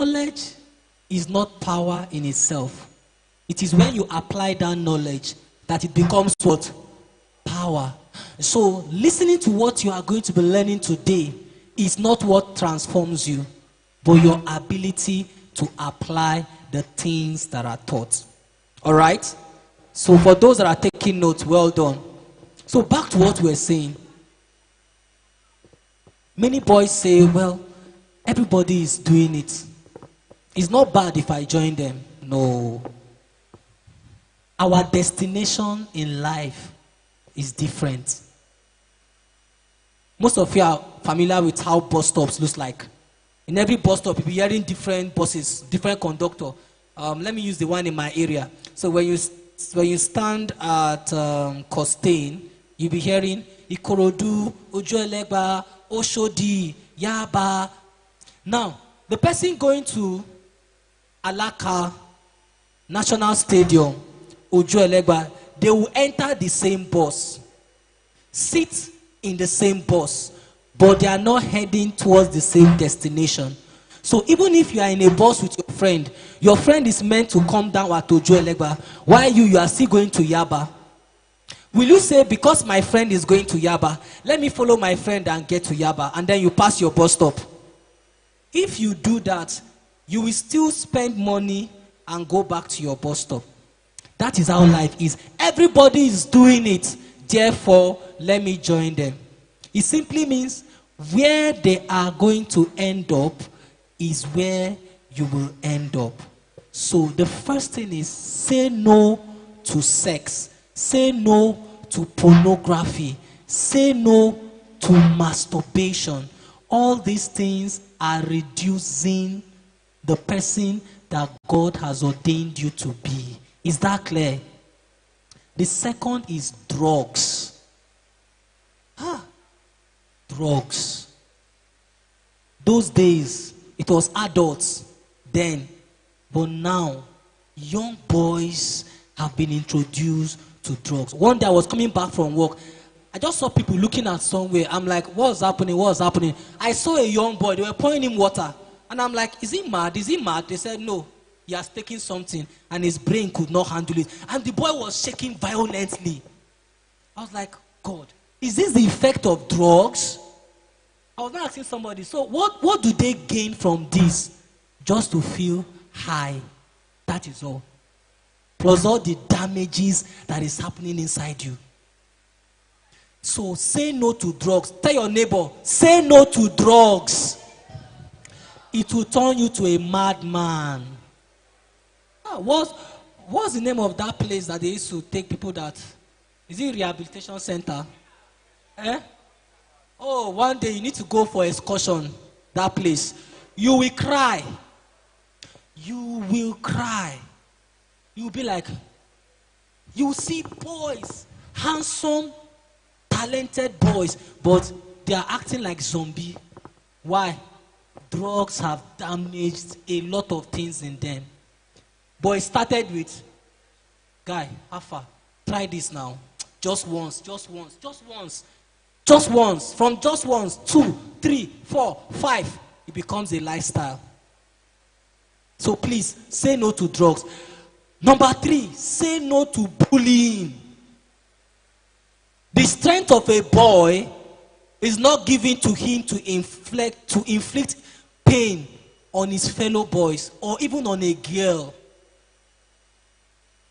Knowledge is not power in itself. It is when you apply that knowledge that it becomes what? Power. So listening to what you are going to be learning today is not what transforms you, but your ability to apply the things that are taught. All right? So for those that are taking notes, well done. So back to what we were saying. Many boys say, well, everybody is doing it. It's not bad if I join them. No. Our destination in life is different. Most of you are familiar with how bus stops look like. In every bus stop, you'll be hearing different buses, different conductor. Let me use the one in my area. So when you stand at Costain, you'll be hearing Ikorodu, Ojuelegba, Oshodi, Yaba. Now, the person going to Alaka National Stadium, Ojuelegba, they will enter the same bus, sit in the same bus, but they are not heading towards the same destination. So even if you are in a bus with your friend is meant to come down at Ojuelegba, while you are still going to Yaba. Will you say, because my friend is going to Yaba, let me follow my friend and get to Yaba, and then you pass your bus stop? If you do that, you will still spend money and go back to your bus stop. That is how life is. Everybody is doing it. Therefore, let me join them. It simply means where they are going to end up is where you will end up. So the first thing is, say no to sex. Say no to pornography. Say no to masturbation. All these things are reducing the person that God has ordained you to be. Is that clear? The second is drugs. Drugs. Those days, it was adults then. But now, young boys have been introduced to drugs. One day I was coming back from work. I just saw people looking at somewhere. I'm like, what's happening? What's happening? I saw a young boy. They were pouring him water. And I'm like, is he mad? Is he mad? They said, no. He has taken something and his brain could not handle it. And the boy was shaking violently. I was like, God, is this the effect of drugs? I was not asking somebody, so what do they gain from this? Just to feel high. That is all. Plus all the damages that is happening inside you. So say no to drugs. Tell your neighbor, say no to drugs. It will turn you to a madman. What's the name of that place that they used to take people that... Is it rehabilitation center? Oh, one day you need to go for excursion. That place. You will cry. You will cry. You will be like... You will see boys, handsome, talented boys, but they are acting like zombie. Why? Drugs have damaged a lot of things in them. But it started with, guy, Alpha, try this now. Just once, just once, just once. Just once. From just once, 2, 3, 4, 5, it becomes a lifestyle. So please, say no to drugs. Number 3, say no to bullying. The strength of a boy is not given to him to inflict pain on his fellow boys or even on a girl.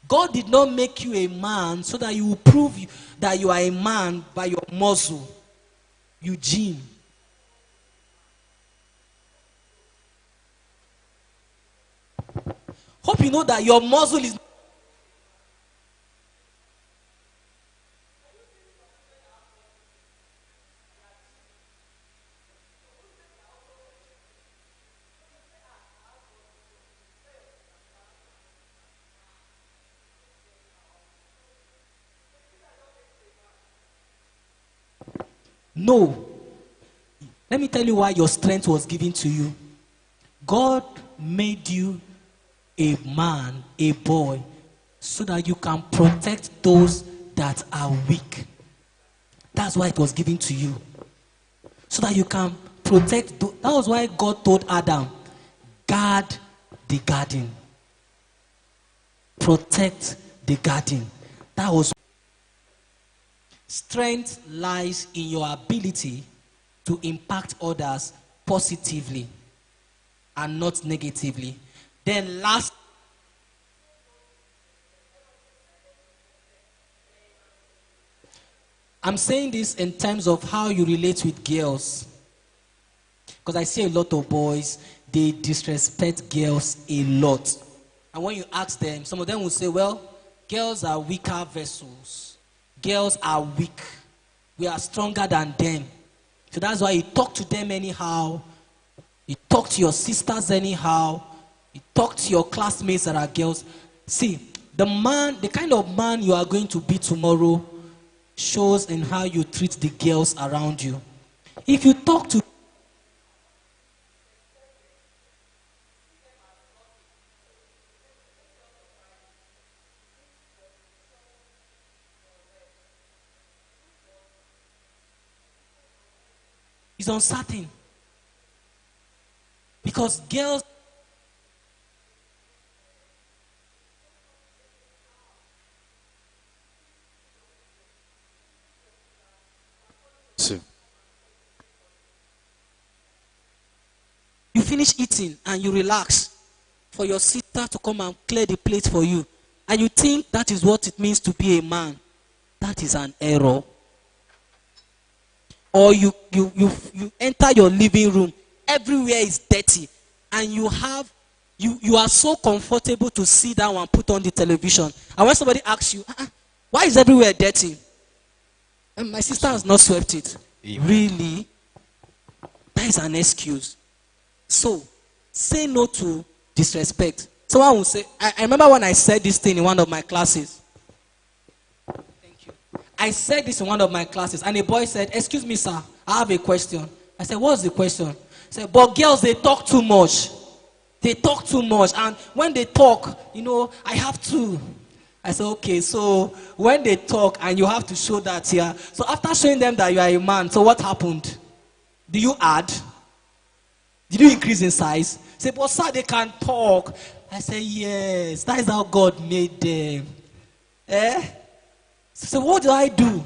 God did not make you a man so that you will prove that you are a man by your muscle. Eugene. Hope you know that your muscle is... No. Let me tell you why your strength was given to you. God made you a man, a boy, so that you can protect those that are weak. That's why it was given to you. So that you can protect. That was why God told Adam, Guard the garden. Protect the garden. That was. Strength lies in your ability to impact others positively and not negatively. Then last, I'm saying this in terms of how you relate with girls. Because I see a lot of boys, they disrespect girls a lot. And when you ask them, some of them will say, well, girls are weaker vessels. Girls are weak. We are stronger than them. So that's why you talk to them anyhow. You talk to your sisters anyhow. You talk to your classmates that are girls. See, the kind of man you are going to be tomorrow shows in how you treat the girls around you. If you talk to is uncertain. Because girls you finish eating and you relax for your sister to come and clear the plate for you, and you think that is what it means to be a man. That is an error. Or you enter your living room, everywhere is dirty, and you are so comfortable to sit down and put on the television. And when somebody asks you, why is everywhere dirty? And my sister has not swept it. Amen. Really? That is an excuse. So, say no to disrespect. Someone will say, I remember when I said this thing in one of my classes. I said this in one of my classes, and a boy said, excuse me, sir, I have a question. I said, what's the question? He said, but girls, they talk too much. They talk too much. And when they talk, I have to. I said, okay, so when they talk and you have to show that here. So after showing them that you are a man, so what happened? Do you add? Did you increase in size? He said, but sir, they can talk. I said, yes, that is how God made them. So what do?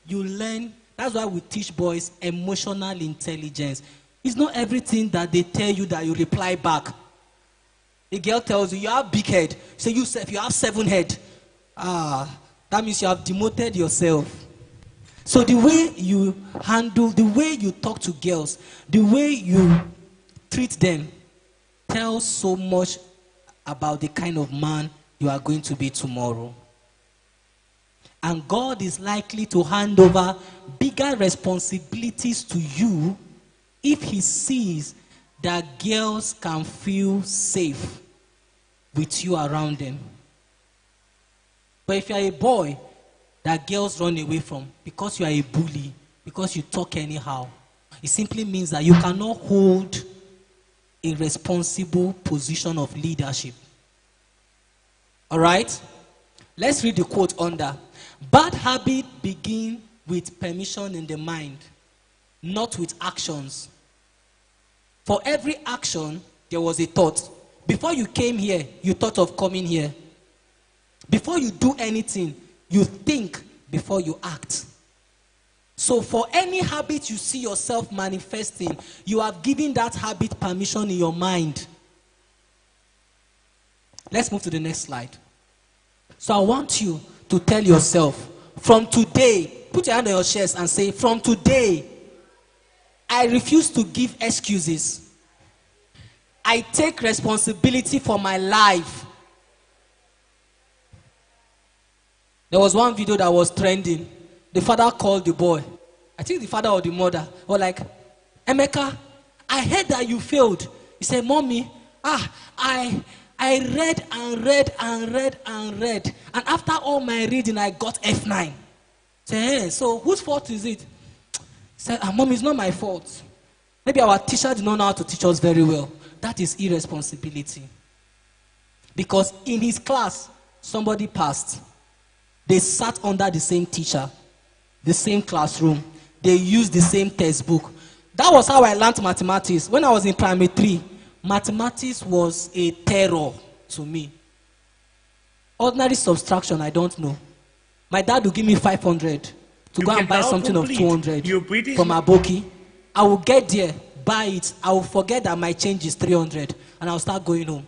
You learn. That's why we teach boys emotional intelligence. It's not everything that they tell you that you reply back. A girl tells you, you have big head. Say yourself, you have 7 head. That means you have demoted yourself. So the way you handle, the way you talk to girls, the way you treat them, tells so much about the kind of man you are going to be tomorrow. And God is likely to hand over bigger responsibilities to you if he sees that girls can feel safe with you around them. But if you are a boy that girls run away from because you are a bully, because you talk anyhow, it simply means that you cannot hold a responsible position of leadership. All right? Let's read the quote under. Bad habits begin with permission in the mind, not with actions. For every action, there was a thought. Before you came here, you thought of coming here. Before you do anything, you think before you act. So for any habit you see yourself manifesting, you have given that habit permission in your mind. Let's move to the next slide. So I want you to tell yourself, from today, put your hand on your chest and say, from today, I refuse to give excuses. I take responsibility for my life. There was one video that was trending. The father called the boy. I think the father or the mother were like, Emeka, I heard that you failed. He said, Mommy, I read and read and read and read. And after all my reading, I got F9. I said, hey, so whose fault is it? He said, Mom, it's not my fault. Maybe our teacher did not know how to teach us very well. That is irresponsibility. Because in his class, somebody passed. They sat under the same teacher, the same classroom. They used the same textbook. That was how I learned mathematics. When I was in primary 3, Mathematics was a terror to me. Ordinary subtraction, I don't know. My dad will give me 500 to go and buy something of 200 from Aboki. I will get there, buy it. I will forget that my change is 300, and I'll start going home.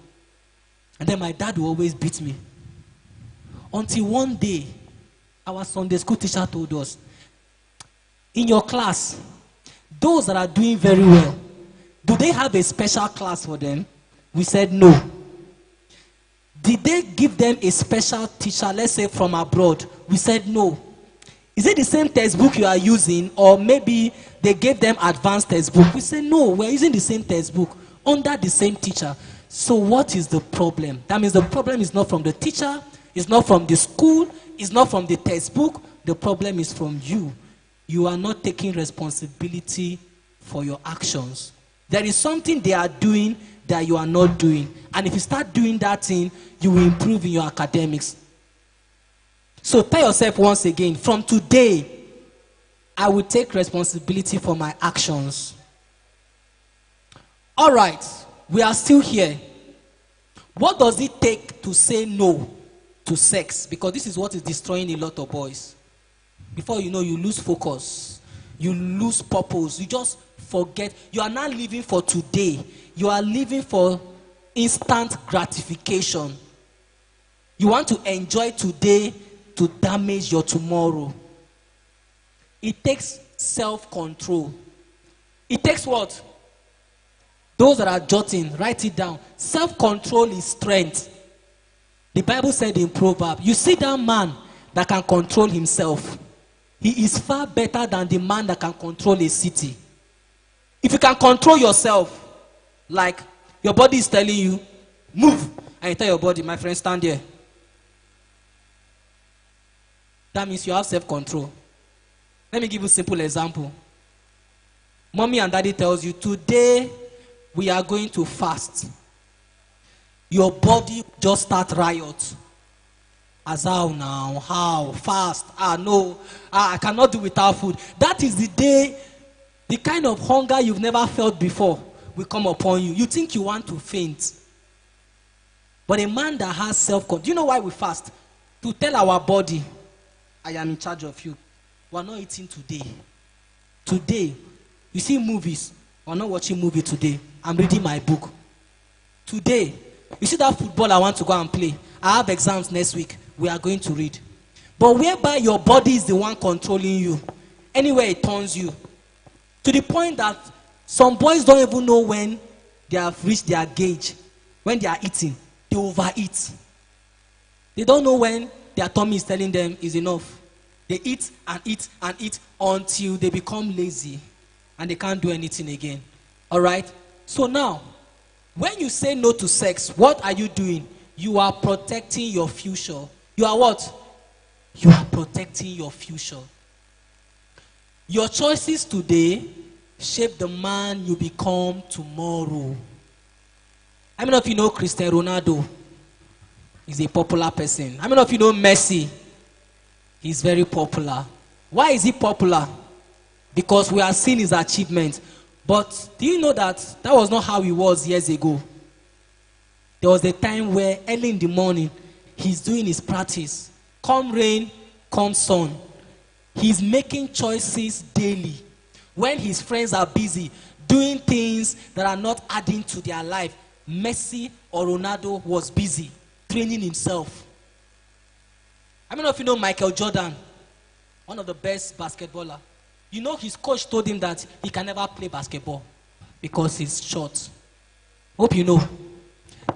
And then my dad will always beat me. Until one day, our Sunday school teacher told us, in your class, those that are doing very well, do they have a special class for them? We said no. Did they give them a special teacher, let's say from abroad? We said no. Is it the same textbook you are using, or maybe they gave them advanced textbook? We said no, we're using the same textbook under the same teacher. So what is the problem? That means the problem is not from the teacher, it's not from the school, it's not from the textbook. The problem is from you. You are not taking responsibility for your actions. There is something they are doing that you are not doing. And if you start doing that thing, you will improve in your academics. So tell yourself once again, from today, I will take responsibility for my actions. All right, we are still here. What does it take to say no to sex? Because this is what is destroying a lot of boys. Before you know, you lose focus. You lose purpose. You just forget. You are not living for today. You are living for instant gratification. You want to enjoy today to damage your tomorrow. It takes self-control. It takes what? Those that are jotting, write it down. Self-control is strength. The Bible said in Proverbs, you see that man that can control himself, he is far better than the man that can control a city. If you can control yourself, like your body is telling you, move, and you tell your body, my friend, stand here. That means you have self-control. Let me give you a simple example. Mommy and daddy tells you, today we are going to fast. Your body just start riot. As how now? How? Fast? No. I cannot do without food. That is the day, the kind of hunger you've never felt before will come upon you. You think you want to faint. But a man that has self-control, do you know why we fast? To tell our body, I am in charge of you. We are not eating today. Today, you see movies. We are not watching movie today. I'm reading my book. Today, you see that football I want to go and play. I have exams next week. We are going to read. But whereby your body is the one controlling you, anywhere it turns you, to the point that some boys don't even know when they have reached their gauge. When they are eating, they overeat. They don't know when their tummy is telling them is enough. They eat and eat and eat until they become lazy and they can't do anything again. All right? So now, when you say no to sex, what are you doing? You are protecting your future. You are what? You are protecting your future. Your choices today shape the man you become tomorrow. How many of you know Cristiano Ronaldo? He's a popular person. How many of you know Messi? He's very popular. Why is he popular? Because we are seeing his achievements. But do you know that that was not how he was years ago? There was a time where early in the morning, he's doing his practice. Come rain, come sun. He's making choices daily. When his friends are busy doing things that are not adding to their life, Messi or Ronaldo was busy training himself. How many of you know Michael Jordan? One of the best basketballers. You know his coach told him that he can never play basketball because he's short. Hope you know.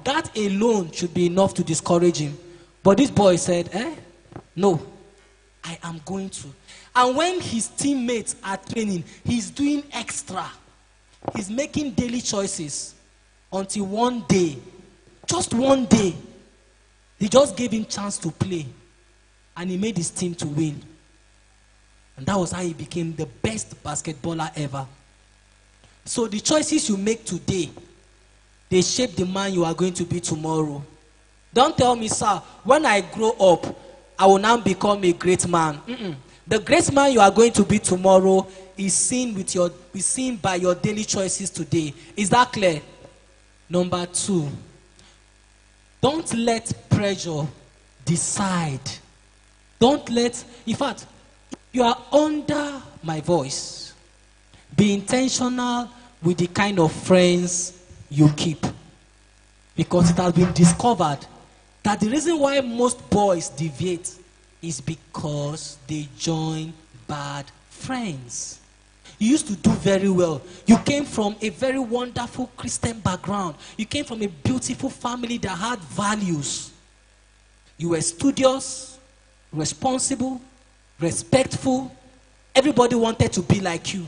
That alone should be enough to discourage him. But this boy said, no, I am going to. And when his teammates are training, he's doing extra. He's making daily choices until one day, just one day, he just gave him chance to play. And he made his team to win. And that was how he became the best basketballer ever. So the choices you make today, they shape the man you are going to be tomorrow. Don't tell me, sir, when I grow up, I will now become a great man. The great man you are going to be tomorrow is seen by your daily choices today. Is that clear? Number 2, don't let pressure decide. Don't let, in fact, if you are under my voice, be intentional with the kind of friends you keep. Because it has been discovered that the reason why most boys deviate is because they join bad friends. You used to do very well. You came from a very wonderful Christian background. You came from a beautiful family that had values. You were studious, responsible, respectful. Everybody wanted to be like you.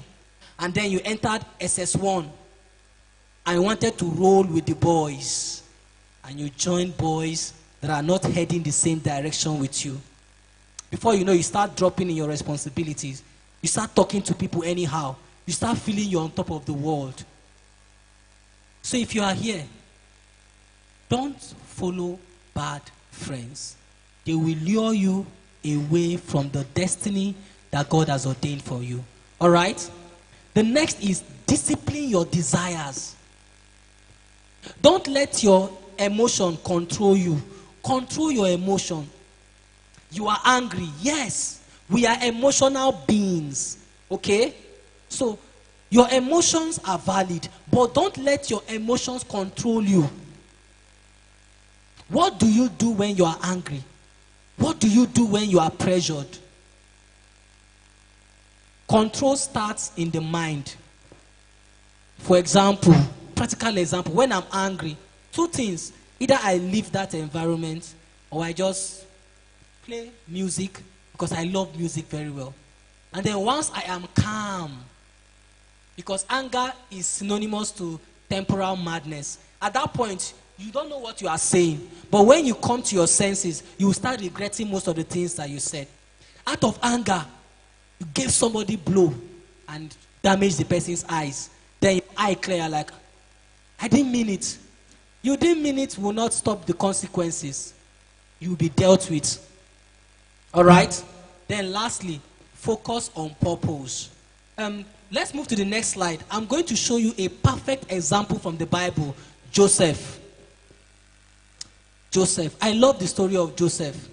And then you entered SS1 and wanted to roll with the boys. And you joined boys that are not heading the same direction with you. Before you know, you start dropping in your responsibilities. You start talking to people anyhow. You start feeling you're on top of the world. So if you are here, don't follow bad friends. They will lure you away from the destiny that God has ordained for you. All right? The next is discipline your desires. Don't let your emotion control you. Control your emotion. You are angry. Yes. We are emotional beings, okay? So, your emotions are valid, but don't let your emotions control you. What do you do when you are angry? What do you do when you are pressured? Control starts in the mind. For example, practical example, when I'm angry, 2 things. Either I leave that environment or I just play music, because I love music very well. And then once I am calm, because anger is synonymous to temporal madness. At that point, you don't know what you are saying. But when you come to your senses, you will start regretting most of the things that you said. Out of anger, you gave somebody blow and damaged the person's eyes. Then your eye clear like, I didn't mean it. You didn't mean it will not stop the consequences. You will be dealt with. All right? Then lastly, focus on purpose. Let's move to the next slide. I'm going to show you a perfect example from the Bible, Joseph. Joseph. I love the story of Joseph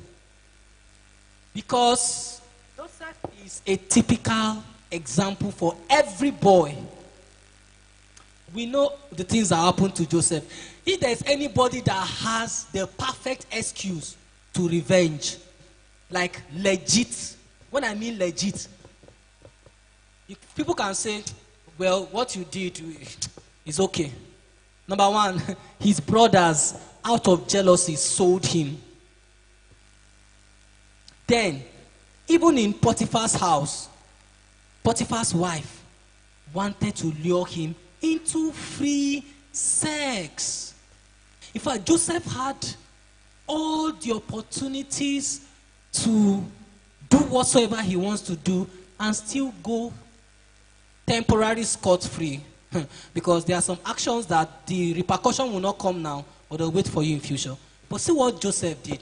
because Joseph is a typical example for every boy. We know the things that happened to Joseph. If there's anybody that has the perfect excuse to revenge, like legit. When I mean legit, people can say, well, what you did is okay. Number 1, his brothers, out of jealousy, sold him. Then, even in Potiphar's house, Potiphar's wife wanted to lure him into free sex. In fact, Joseph had all the opportunities to do whatsoever he wants to do and still go temporarily scot-free. Because there are some actions that the repercussion will not come now, but they'll wait for you in future. But see what Joseph did.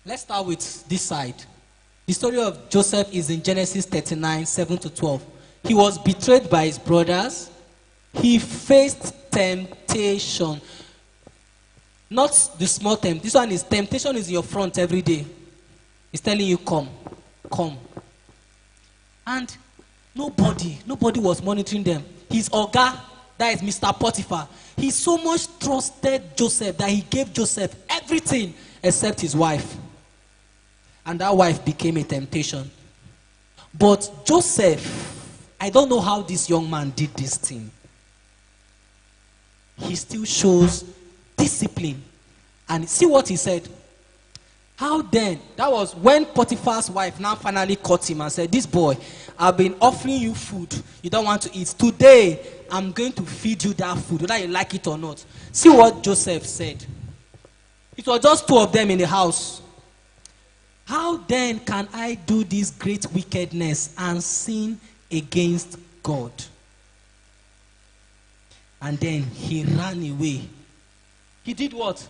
Let's start with this side. The story of Joseph is in Genesis 39, 7-12. He was betrayed by his brothers. He faced temptation. Not the small temptation. This one is temptation is in your front every day. It's telling you, come, come. And nobody was monitoring them. His Oga, that is Mr. Potiphar, he so much trusted Joseph that he gave Joseph everything except his wife. And that wife became a temptation. But Joseph, I don't know how this young man did this thing. He still shows discipline. And see what he said. How then? That was when Potiphar's wife now finally caught him and said, this boy, I've been offering you food. You don't want to eat. Today, I'm going to feed you that food, whether you like it or not. See what Joseph said. It was just 2 of them in the house. How then can I do this great wickedness and sin against God? And then he ran away. He did what?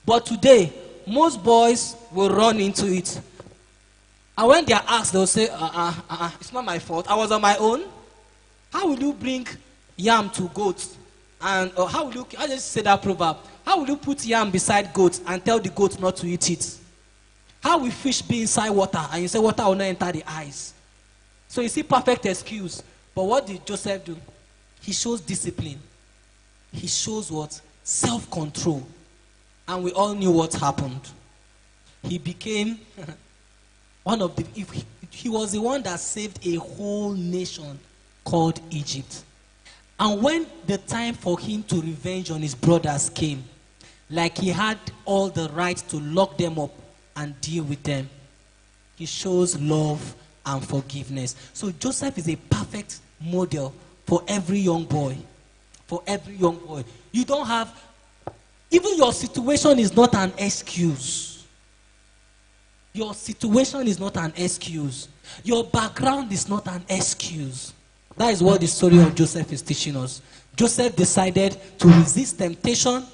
But today, most boys will run into it. And when they are asked, they'll say, it's not my fault. I was on my own. How will you bring yam to goats, and how will you? I just say that proverb. How will you put yam beside goats and tell the goat not to eat it? How will fish be inside water and you say water will not enter the eyes? So you see, perfect excuse. But what did Joseph do? He shows discipline. He shows what? Self-control. And we all knew what happened. He became one of the, he was the one that saved a whole nation called Egypt. And when the time for him to revenge on his brothers came, like he had all the right to lock them up and deal with them, he shows love and forgiveness. So Joseph is a perfect model for every young boy. For every young boy. You don't have, even your situation is not an excuse. Your situation is not an excuse. Your background is not an excuse. That is what the story of Joseph is teaching us. Joseph decided to resist temptation,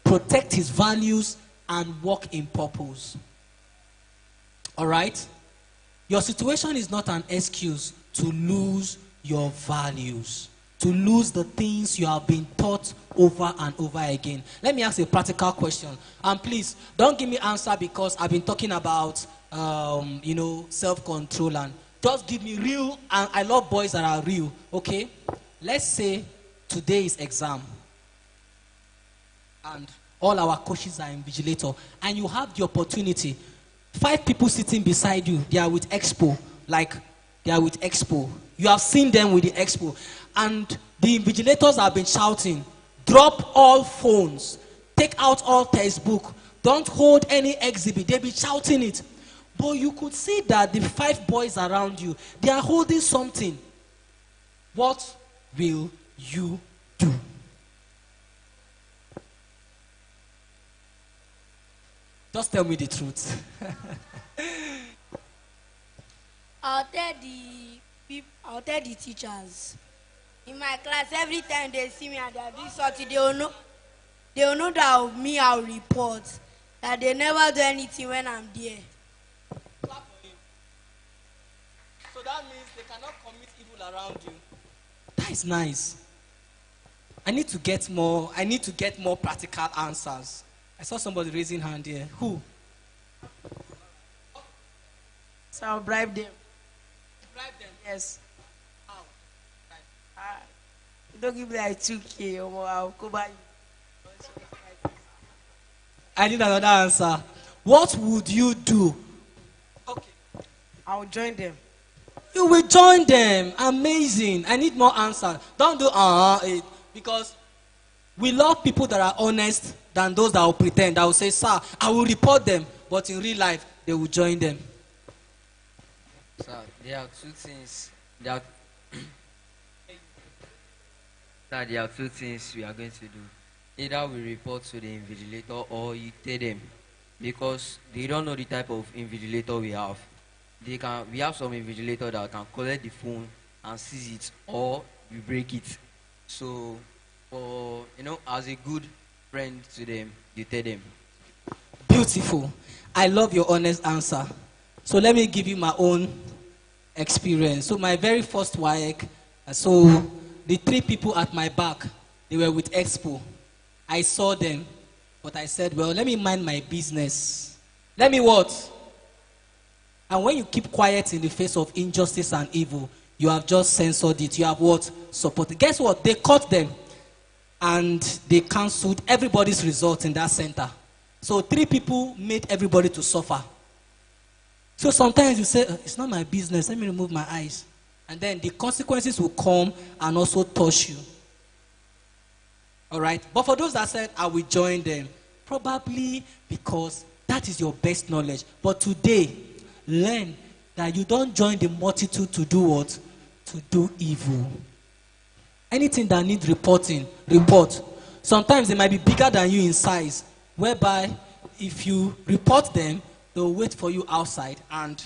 protect his values, and walk in purpose. All right? Your situation is not an excuse to lose your values, to lose the things you have been taught over and over again. Let me ask a practical question. And please, don't give me answer because I've been talking about, self-control, and just give me real, and I love boys that are real, okay? Let's say today is exam, and all our coaches are invigilator, and you have the opportunity, 5 people sitting beside you, they are with Expo, You have seen them with the Expo, and the invigilators have been shouting, drop all phones, take out all textbook, don't hold any exhibit. They've been shouting it. But you could see that the 5 boys around you, they are holding something. What will you do? Just tell me the truth. I'll tell the teachers. In my class, every time they see me and they are doing something, they will know that me, I'll report. That they never do anything when I'm there. Clap for him. So that means they cannot commit evil around you. That is nice. I need to get more practical answers. I saw somebody raising hand here. Who? So I'll bribe them. Bribe them? Yes. How? Don't give me like 2K or I'll go buy you. I need another answer. What would you do? Okay. I'll join them. You will join them. Amazing. I need more answer. Don't do because we love people that are honest than those that will pretend. That will say, sir, I will report them. But in real life, they will join them. Sir, there are 2 things. Sir, there are 2 things we are going to do. Either we report to the invigilator or you tell them, because they don't know the type of invigilator we have. We have some invigilator that can collect the phone and seize it, or we break it. So, as a good friend to them, you tell them. Beautiful. I love your honest answer. So let me give you my own experience. So my very first WAEC, so the 3 people at my back, they were with Expo. I saw them, but I said, well, let me mind my business. Let me what? And when you keep quiet in the face of injustice and evil, you have just censored it. You have what? Supported. Guess what? They caught them and they cancelled everybody's result in that center. So 3 people made everybody to suffer. So sometimes you say, it's not my business, let me remove my eyes. And then the consequences will come and also touch you. All right? But for those that said, I will join them, probably because that is your best knowledge. But today, learn that you don't join the multitude to do what? To do evil. Anything that needs reporting, report. Sometimes they might be bigger than you in size, whereby if you report them, they'll wait for you outside. And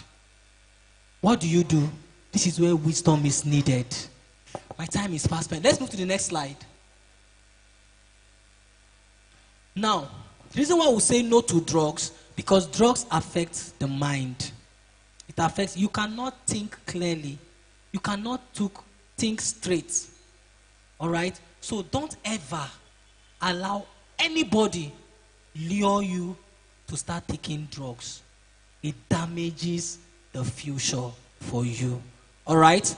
what do? This is where wisdom is needed. My time is fast spent. Let's move to the next slide. Now, the reason why we say no to drugs, because drugs affect the mind. It affects, you cannot think clearly. You cannot think straight. All right? So don't ever allow anybody lure you to start taking drugs. It damages the future for you. All right?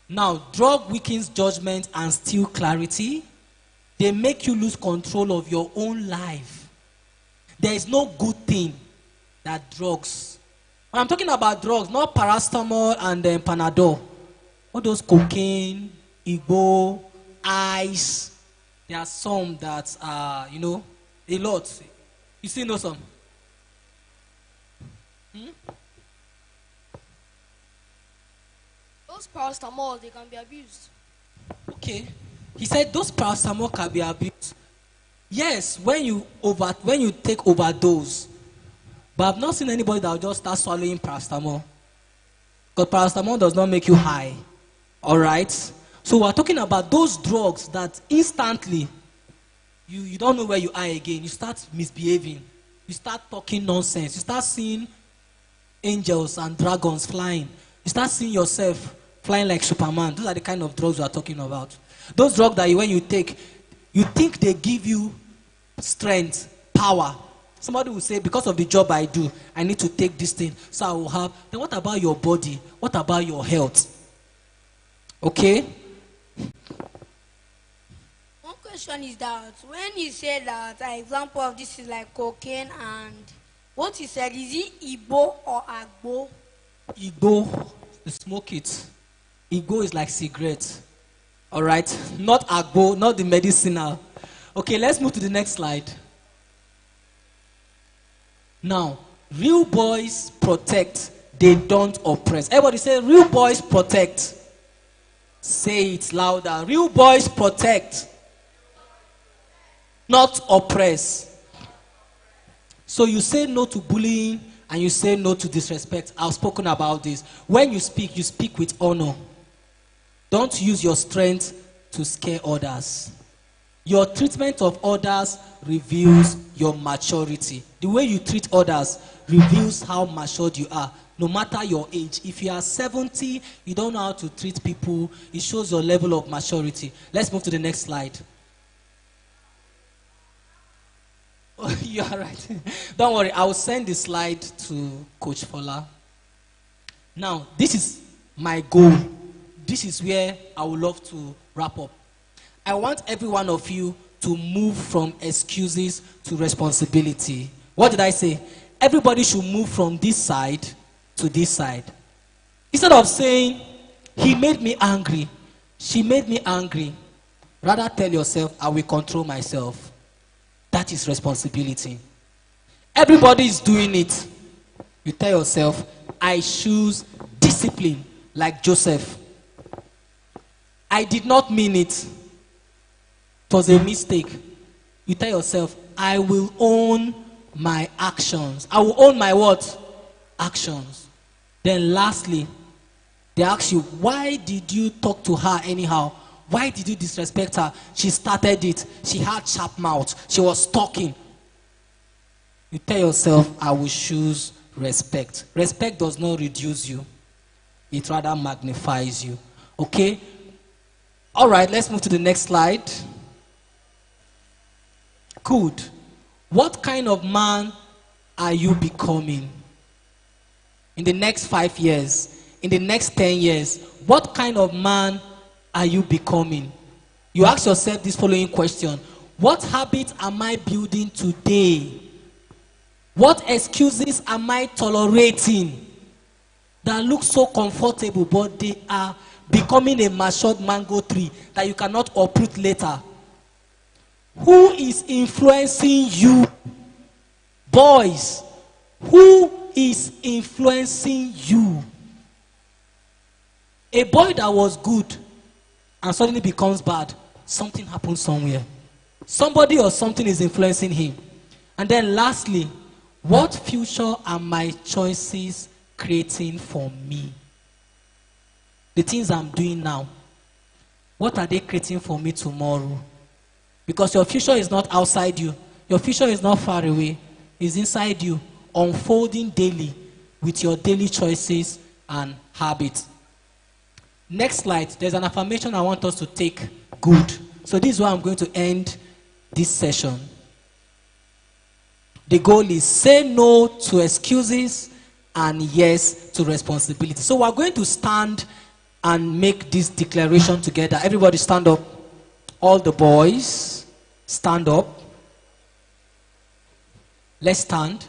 Now, drug weakens judgment and steal clarity. They make you lose control of your own life. There is no good thing that drugs. When I'm talking about drugs, not paracetamol and then Panadol. All those cocaine, Igbo, ice. There are some that are, a lot. You still know some? Those paracetamol, they can be abused. Okay. He said those paracetamol can be abused. Yes, when you take overdose. But I've not seen anybody that will just start swallowing paracetamol. Because paracetamol does not make you high. Alright? So we're talking about those drugs that instantly you don't know where you are again. You start misbehaving. You start talking nonsense. You start seeing angels and dragons flying. You start seeing yourself flying like Superman. Those are the kind of drugs we are talking about. Those drugs that when you take, you think they give you strength, power. Somebody will say, because of the job I do, I need to take this thing, so I will have. Then what about your body? What about your health? Okay? One question is that when you say that an example of this is like cocaine and what he said, is it Igbo or Agbo? Igbo, you smoke it. Igbo is like cigarette. All right? Not Agbo, not the medicinal. Okay, let's move to the next slide. Now, real boys protect, they don't oppress. Everybody say, real boys protect. Say it louder. Real boys protect, not oppress. So you say no to bullying and you say no to disrespect. I've spoken about this. When you speak with honor. Don't use your strength to scare others. Your treatment of others reveals your maturity. The way you treat others reveals how matured you are, no matter your age. If you are 70, you don't know how to treat people, it shows your level of maturity. Let's move to the next slide. Oh, you are right. Don't worry, I will send the slide to Coach Fola. Now, this is my goal. This is where I would love to wrap up. I want every one of you to move from excuses to responsibility. What did I say? Everybody should move from this side to this side. Instead of saying, he made me angry, she made me angry, rather tell yourself, I will control myself. That is responsibility. Everybody is doing it. You tell yourself, I choose discipline like Joseph. I did not mean it. It was a mistake. You tell yourself, I will own my actions. I will own my what? Actions. Then lastly, they ask you, why did you talk to her anyhow? Why did you disrespect her? She started it. She had sharp mouth. She was talking. You tell yourself, I will choose respect. Respect does not reduce you. It rather magnifies you. Okay? All right, let's move to the next slide. Good. What kind of man are you becoming? In the next 5 years, in the next 10 years, what kind of man are you becoming? You ask yourself this following question. What habits am I building today? What excuses am I tolerating that look so comfortable, but they are becoming a matured mango tree that you cannot uproot later? Who is influencing you? Boys, who is influencing you? A boy that was good and suddenly becomes bad, something happens somewhere. Somebody or something is influencing him. And then lastly, what future are my choices creating for me? The things I'm doing now, what are they creating for me tomorrow? Because your future is not outside you. Your future is not far away. It's inside you, unfolding daily with your daily choices and habits. Next slide. There's an affirmation I want us to take good. So this is where I'm going to end this session. The goal is say no to excuses and yes to responsibility. So we're going to stand and make this declaration together. Everybody stand up. All the boys, stand up. Let's stand.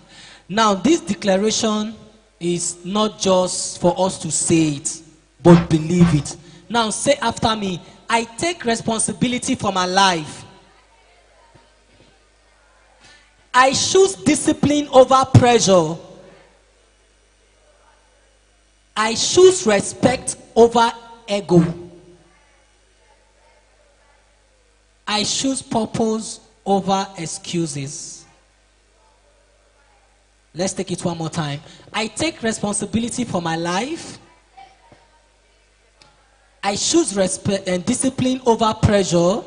Now, this declaration is not just for us to say it, but believe it. Now, say after me, I take responsibility for my life. I choose discipline over pressure. I choose respect over ego. I choose purpose over excuses. Let's take it one more time. I take responsibility for my life. I choose respect and discipline over pressure.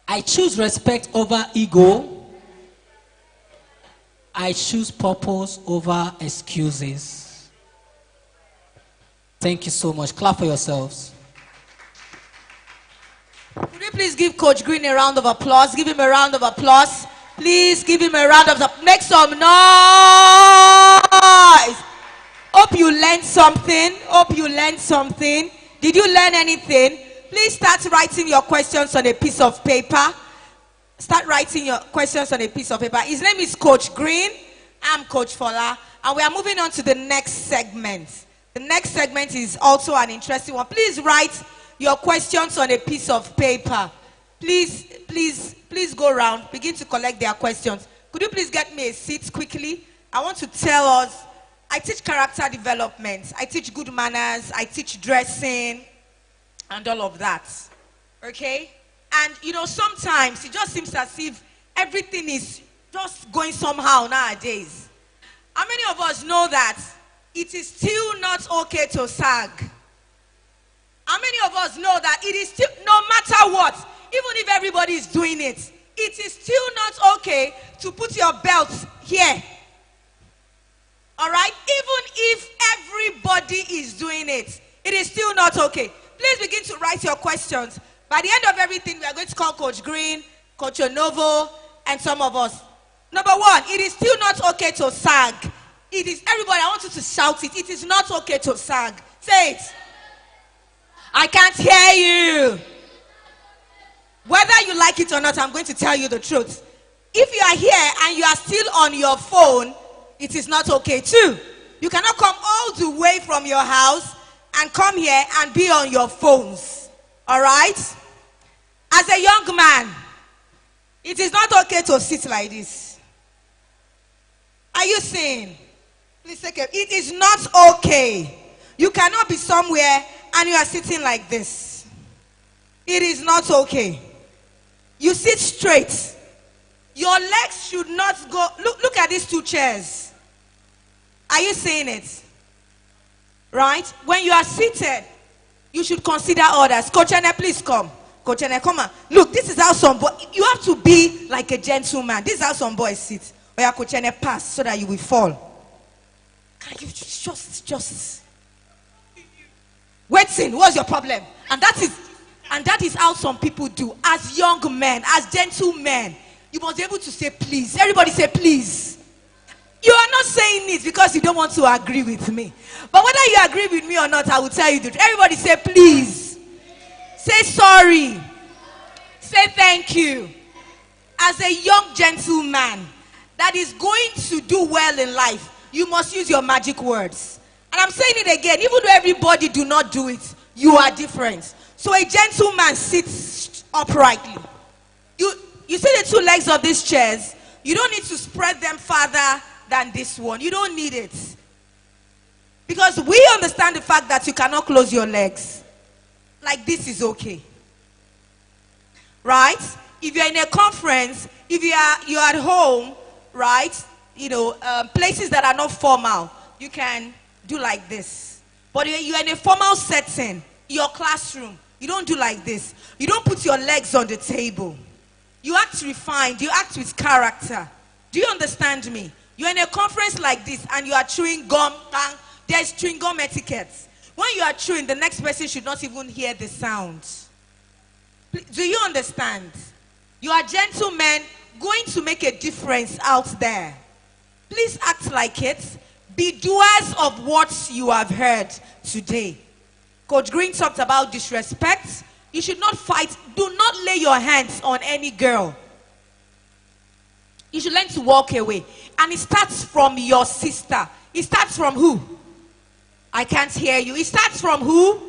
I choose respect over ego. I choose purpose over excuses. Thank you so much. Clap for yourselves. Could you please give Coach Green a round of applause? Give him a round of applause. Please give him a round of applause. Make some noise. Hope you learned something. Hope you learned something. Did you learn anything? Please start writing your questions on a piece of paper. Start writing your questions on a piece of paper. His name is Coach Green. I'm Coach Fola. And we are moving on to the next segment. The next segment is also an interesting one. Please write your questions on a piece of paper. Please go around. Begin to collect their questions. Could you please get me a seat quickly? I want to tell us, I teach character development. I teach good manners. I teach dressing and all of that. Okay? And, you know, sometimes it just seems as if everything is just going somehow nowadays. How many of us know that it is still not okay to sag? How many of us know that it is still, no matter what, even if everybody is doing it, it is still not okay to put your belt here? All right? Even if everybody is doing it, it is still not okay. Please begin to write your questions. By the end of everything, we are going to call Coach Green, Coach Onovo, and some of us. Number one, it is still not okay to sag. It is, everybody, I want you to shout it. It is not okay to sag. Say it. I can't hear you. Whether you like it or not, I'm going to tell you the truth. If you are here and you are still on your phone, it is not okay too. You cannot come all the way from your house and come here and be on your phones. All right? As a young man, it is not okay to sit like this. Are you seeing? Please take it. It is not okay. You cannot be somewhere and you are sitting like this. It is not okay. You sit straight. Your legs should not go. Look at these two chairs. Are you seeing it? Right? When you are seated, you should consider others. Coach Ene, please come. Coach Ene, come on. Look, this is how some boys, you have to be like a gentleman. This is how some boys sit. Or your Coach Ene pass so that you will fall. Can you just waiting? What's your problem? And that is how some people do. As young men, as gentlemen, you must be able to say please. Everybody say please. You are not saying it because you don't want to agree with me. But whether you agree with me or not, I will tell you the truth. Everybody say please. Say sorry. Say thank you. As a young gentleman that is going to do well in life, you must use your magic words. And I'm saying it again, even though everybody do not do it, you are different. So a gentleman sits uprightly. You see the two legs of these chairs? You don't need to spread them farther than this one. You don't need it. Because we understand the fact that you cannot close your legs. Like this is okay. Right? If you're in a conference, if you're at home, right? You know, places that are not formal, you can do like this. But you're in a formal setting, your classroom, you don't do like this. You don't put your legs on the table. You act refined. You act with character. Do you understand me? You're in a conference like this and you are chewing gum. There's chewing gum etiquette. When you are chewing, the next person should not even hear the sound. Do you understand? You are gentlemen going to make a difference out there. Please act like it. Be doers of what you have heard today. Coach Green talked about disrespect. You should not fight. Do not lay your hands on any girl. You should learn to walk away. And it starts from your sister. It starts from who? I can't hear you. It starts from who?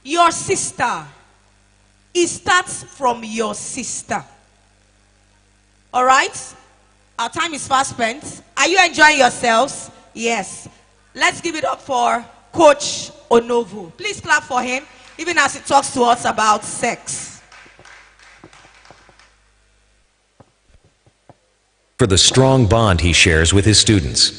Your sister. It starts from your sister. All right? Our time is fast spent. Are you enjoying yourselves? Yes. Let's give it up for Coach Onovu. Please clap for him, even as he talks to us about sex. For the strong bond he shares with his students.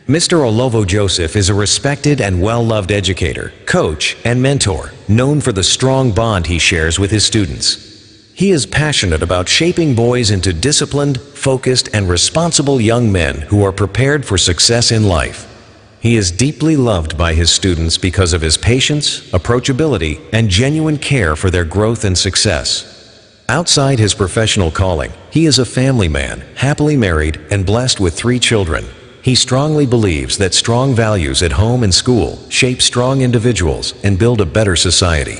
Mr. Olovo Joseph is a respected and well-loved educator, coach, and mentor, known for the strong bond he shares with his students. He is passionate about shaping boys into disciplined, focused, and responsible young men who are prepared for success in life. He is deeply loved by his students because of his patience, approachability, and genuine care for their growth and success. Outside his professional calling, he is a family man, happily married, and blessed with 3 children. He strongly believes that strong values at home and school shape strong individuals and build a better society.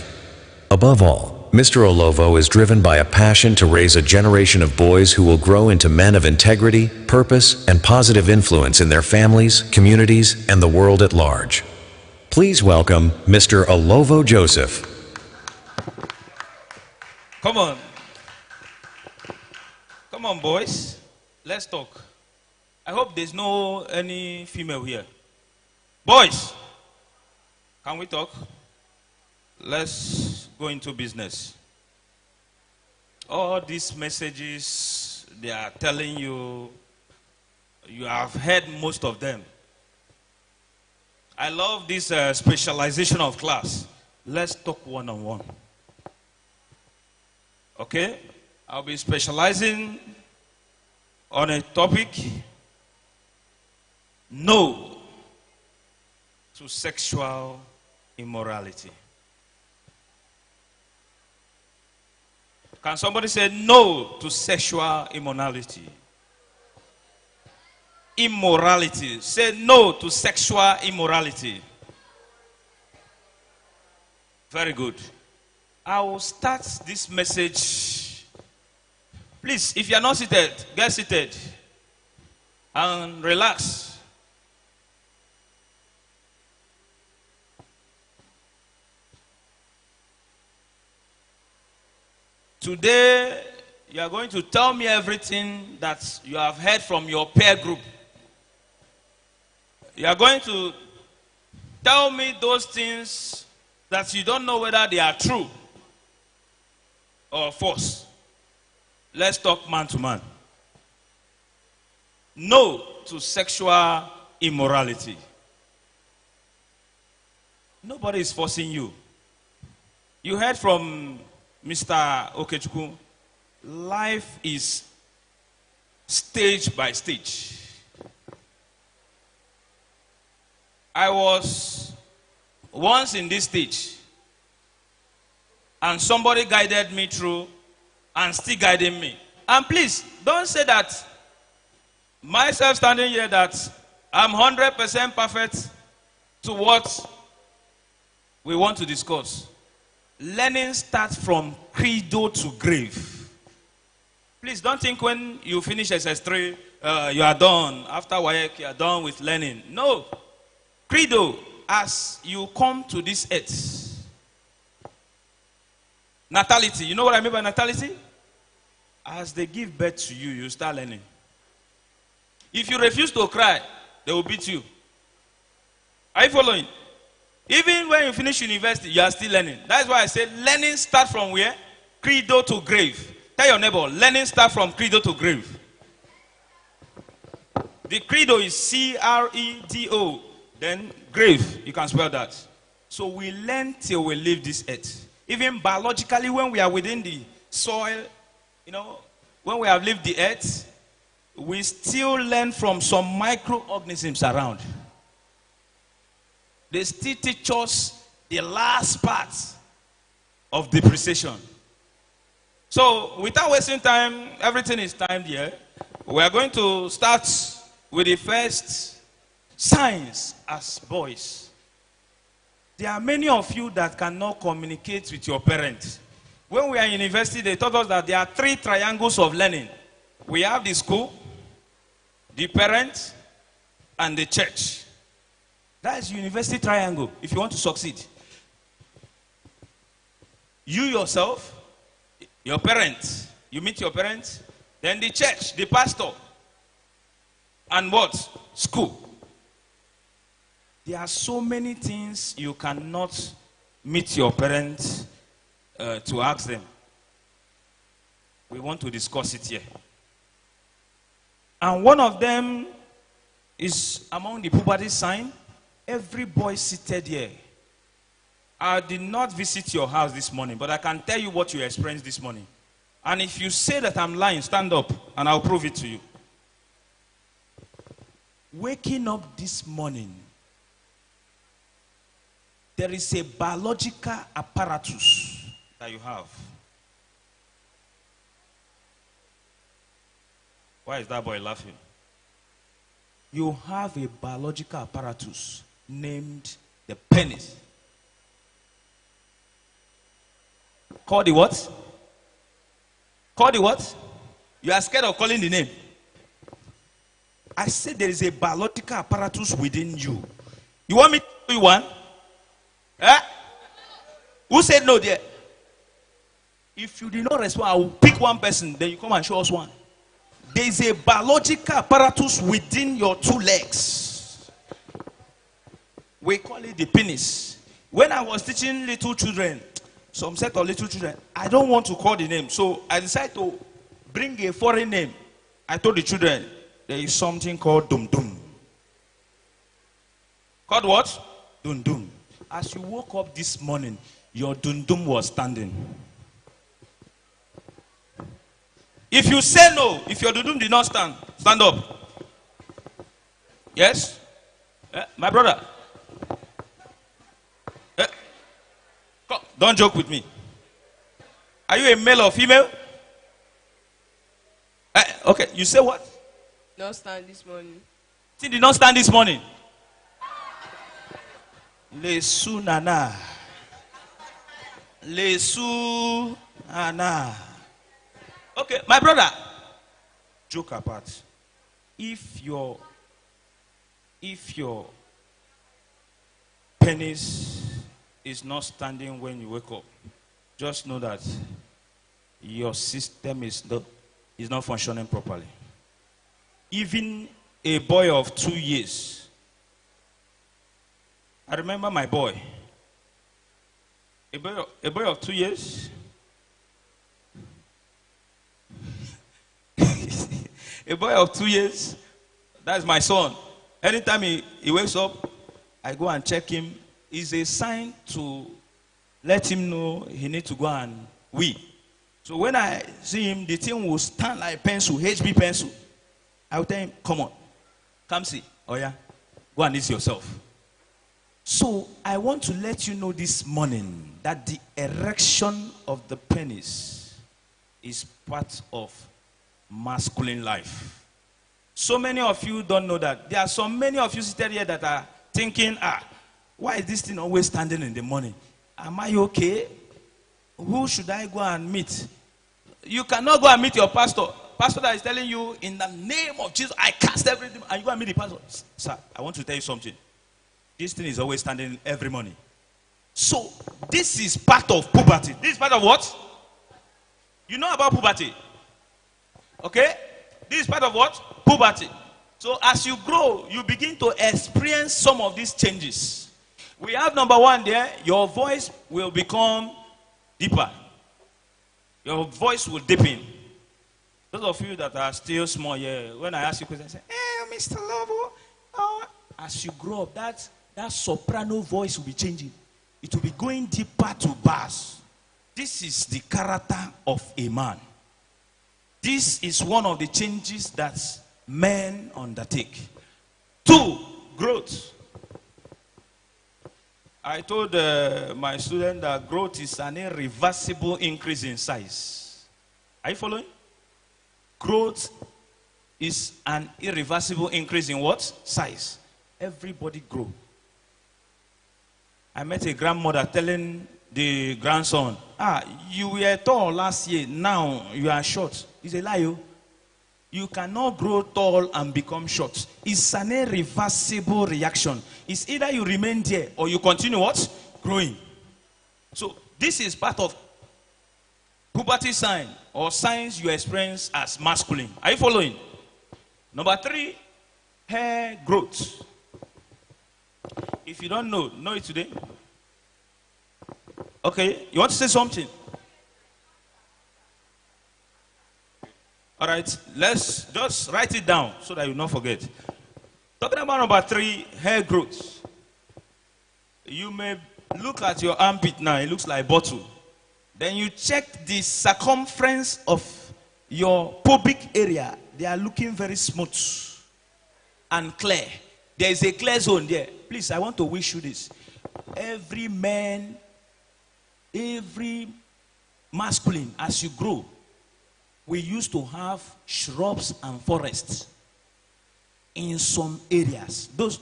Above all, Mr. Olovo is driven by a passion to raise a generation of boys who will grow into men of integrity, purpose, and positive influence in their families, communities, and the world at large. Please welcome Mr. Olovo Joseph. Come on. Come on, boys. Let's talk. I hope there's no any female here. Boys, can we talk? Let's go into business. All these messages they are telling you, you have heard most of them. I love this specialization of class. Let's talk one-on-one. Okay? I'll be specializing on a topic. No to sexual immorality. Can somebody say no to sexual immorality? Immorality. Say no to sexual immorality. Very good. I will start this message. Please, if you are not seated, get seated and relax. Today, you are going to tell me everything that you have heard from your peer group. You are going to tell me those things that you don't know whether they are true or false. Let's talk man to man. No to sexual immorality. Nobody is forcing you. You heard from Mr. Okechukwu, life is stage by stage. I was once in this stage, and somebody guided me through and still guiding me. And please, don't say that myself standing here that I'm 100% perfect to what we want to discuss. Learning starts from cradle to grave. Please don't think when you finish SS3, you are done. After YP, you are done with learning. No. Cradle, as you come to this earth. Natality. You know what I mean by natality? As they give birth to you, you start learning. If you refuse to cry, they will beat you. Are you following? Even when you finish university, you are still learning. That's why I said learning starts from where? Cradle to grave. Tell your neighbor, learning starts from cradle to grave. The cradle is C-R-E-D-O. Then grave, you can spell that. So we learn till we leave this earth. Even biologically, when we are within the soil, when we have left the earth, we still learn from some microorganisms around. They still teach us the last part of depreciation. So, without wasting time, everything is timed here. We are going to start with the first signs as boys. There are many of you that cannot communicate with your parents. When we are in university, they taught us that there are 3 triangles of learning. We have the school, the parents, and the church. That is university triangle if you want to succeed. You yourself, your parents, you meet your parents, then the church, the pastor, and what? School. There are so many things you cannot meet your parents to ask them. We want to discuss it here. And one of them is among the puberty sign. Every boy seated here. I did not visit your house this morning, but I can tell you what you experienced this morning. And if you say that I'm lying, stand up and I'll prove it to you. Waking up this morning, there is a biological apparatus that you have. Why is that boy laughing? You have a biological apparatus named the penis. Call the what? Call the what? You are scared of calling the name. I said there is a biological apparatus within you. You want me to tell you one? Eh? Who said no there? If you did not respond, I will pick one person, then you come and show us one. There is a biological apparatus within your 2 legs. We call it the penis. When I was teaching little children, some set of little children, I don't want to call the name. So I decided to bring a foreign name. I told the children, there is something called dum dum. Called what? Dum dum. As you woke up this morning, your dum dum was standing. If you say no, if your dum dum did not stand, stand up. Yes? My brother. Come, don't joke with me. Are you a male or female? Okay, you say what? Not stand this morning. She did not stand this morning. Lesu nana. Lesu nana. Okay, my brother. Joke apart. If your penis is not standing when you wake up, just know that your system is not functioning properly. Even a boy of 2 years. I remember my boy. A boy of 2 years. A boy of 2 years. That's my son. Anytime he wakes up, I go and check him. It's a sign to let him know he needs to go and wee. So when I see him, the thing will stand like pencil, HB pencil. I will tell him, come on, come see. Oh yeah, go and eat yourself. So I want to let you know this morning that the erection of the penis is part of masculine life. So many of you don't know that. There are so many of you seated here that are thinking, why is this thing always standing in the morning? Am I okay? Who should I go and meet? You cannot go and meet your pastor. Pastor that is telling you, in the name of Jesus, I cast everything. And you go and meet the pastor. Sir, I want to tell you something. This thing is always standing every morning. So, this is part of puberty. This is part of what? You know about puberty. Okay? This is part of what? Puberty. So, as you grow, you begin to experience some of these changes. We have number 1 there. Your voice will become deeper. Your voice will deepen. Those of you that are still small here, when I ask you questions, say, hey, Mr. Lovo. As you grow up, that soprano voice will be changing. It will be going deeper to bass. This is the character of a man. This is one of the changes that men undertake. 2, growth. I told my student that growth is an irreversible increase in size. Are you following? Growth is an irreversible increase in what? Size. Everybody grow. I met a grandmother telling the grandson, you were tall last year, now you are short. It's a lie. You cannot grow tall and become short. It's an irreversible reaction. It's either you remain there or you continue what? Growing. So this is part of puberty sign or signs you experience as masculine. Are you following? Number 3, hair growth. If you don't know it today. Okay, you want to say something? All right, let's just write it down so that you not forget. Talking about number 3, hair growth. You may look at your armpit now, it looks like a bottle. Then you check the circumference of your pubic area. They are looking very smooth and clear. There is a clear zone there. Please, I want to wish you this. Every man, every masculine, as you grow, we used to have shrubs and forests in some areas. Those,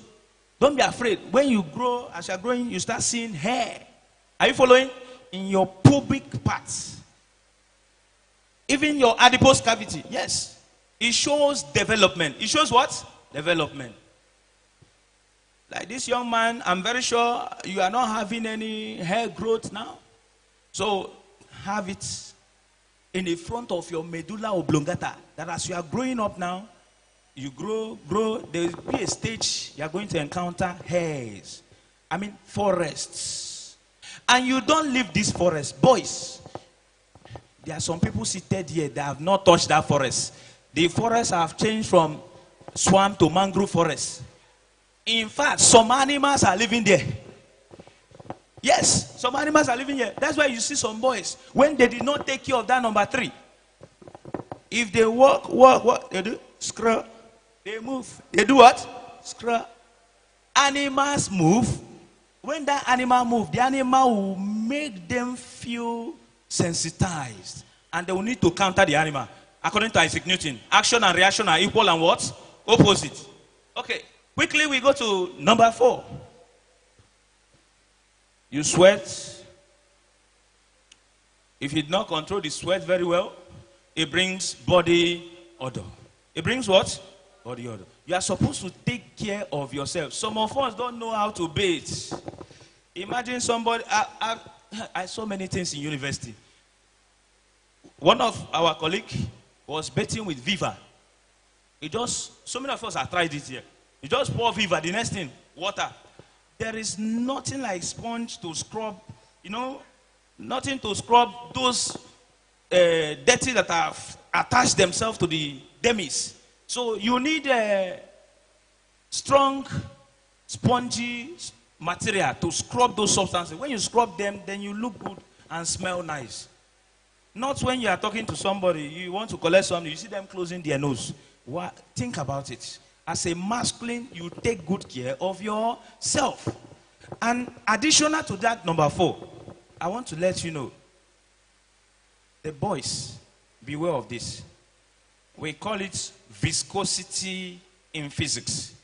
don't be afraid. When you grow, as you're growing, you start seeing hair. Are you following? In your pubic parts. Even your adipose cavity. Yes. It shows development. It shows what? Development. Like this young man, I'm very sure you are not having any hair growth now. So have it in the front of your medulla oblongata, that as you are growing up now, you grow, there will be a stage you are going to encounter hairs. I mean, forests. And you don't leave this forest. Boys, there are some people seated here that have not touched that forest. The forests have changed from swamp to mangrove forest. In fact, some animals are living there. Yes, some animals are living here. That's why you see some boys, when they did not take care of that number 3, if they walk, they do? Scrub. They move. They do what? Scrub. Animals move. When that animal moves, the animal will make them feel sensitized. And they will need to counter the animal. According to Isaac Newton, action and reaction are equal and what? Opposite. Okay, quickly we go to number 4. You sweat. If you do not control the sweat very well, it brings body odor. It brings what? Body odor. You are supposed to take care of yourself. Some of us don't know how to bathe. Imagine somebody, I saw many things in university. One of our colleagues was bathing with Viva. So many of us have tried it here. You just pour Viva, the next thing, water. There is nothing like sponge to scrub, nothing to scrub those dirty that have attached themselves to the dermis. So you need a strong, spongy material to scrub those substances. When you scrub them, then you look good and smell nice. Not when you are talking to somebody, you want to collect something, you see them closing their nose. Think about it. As a masculine, you take good care of yourself. And additional to that, number 4, I want to let you know, the boys, beware of this. We call it viscosity in physics.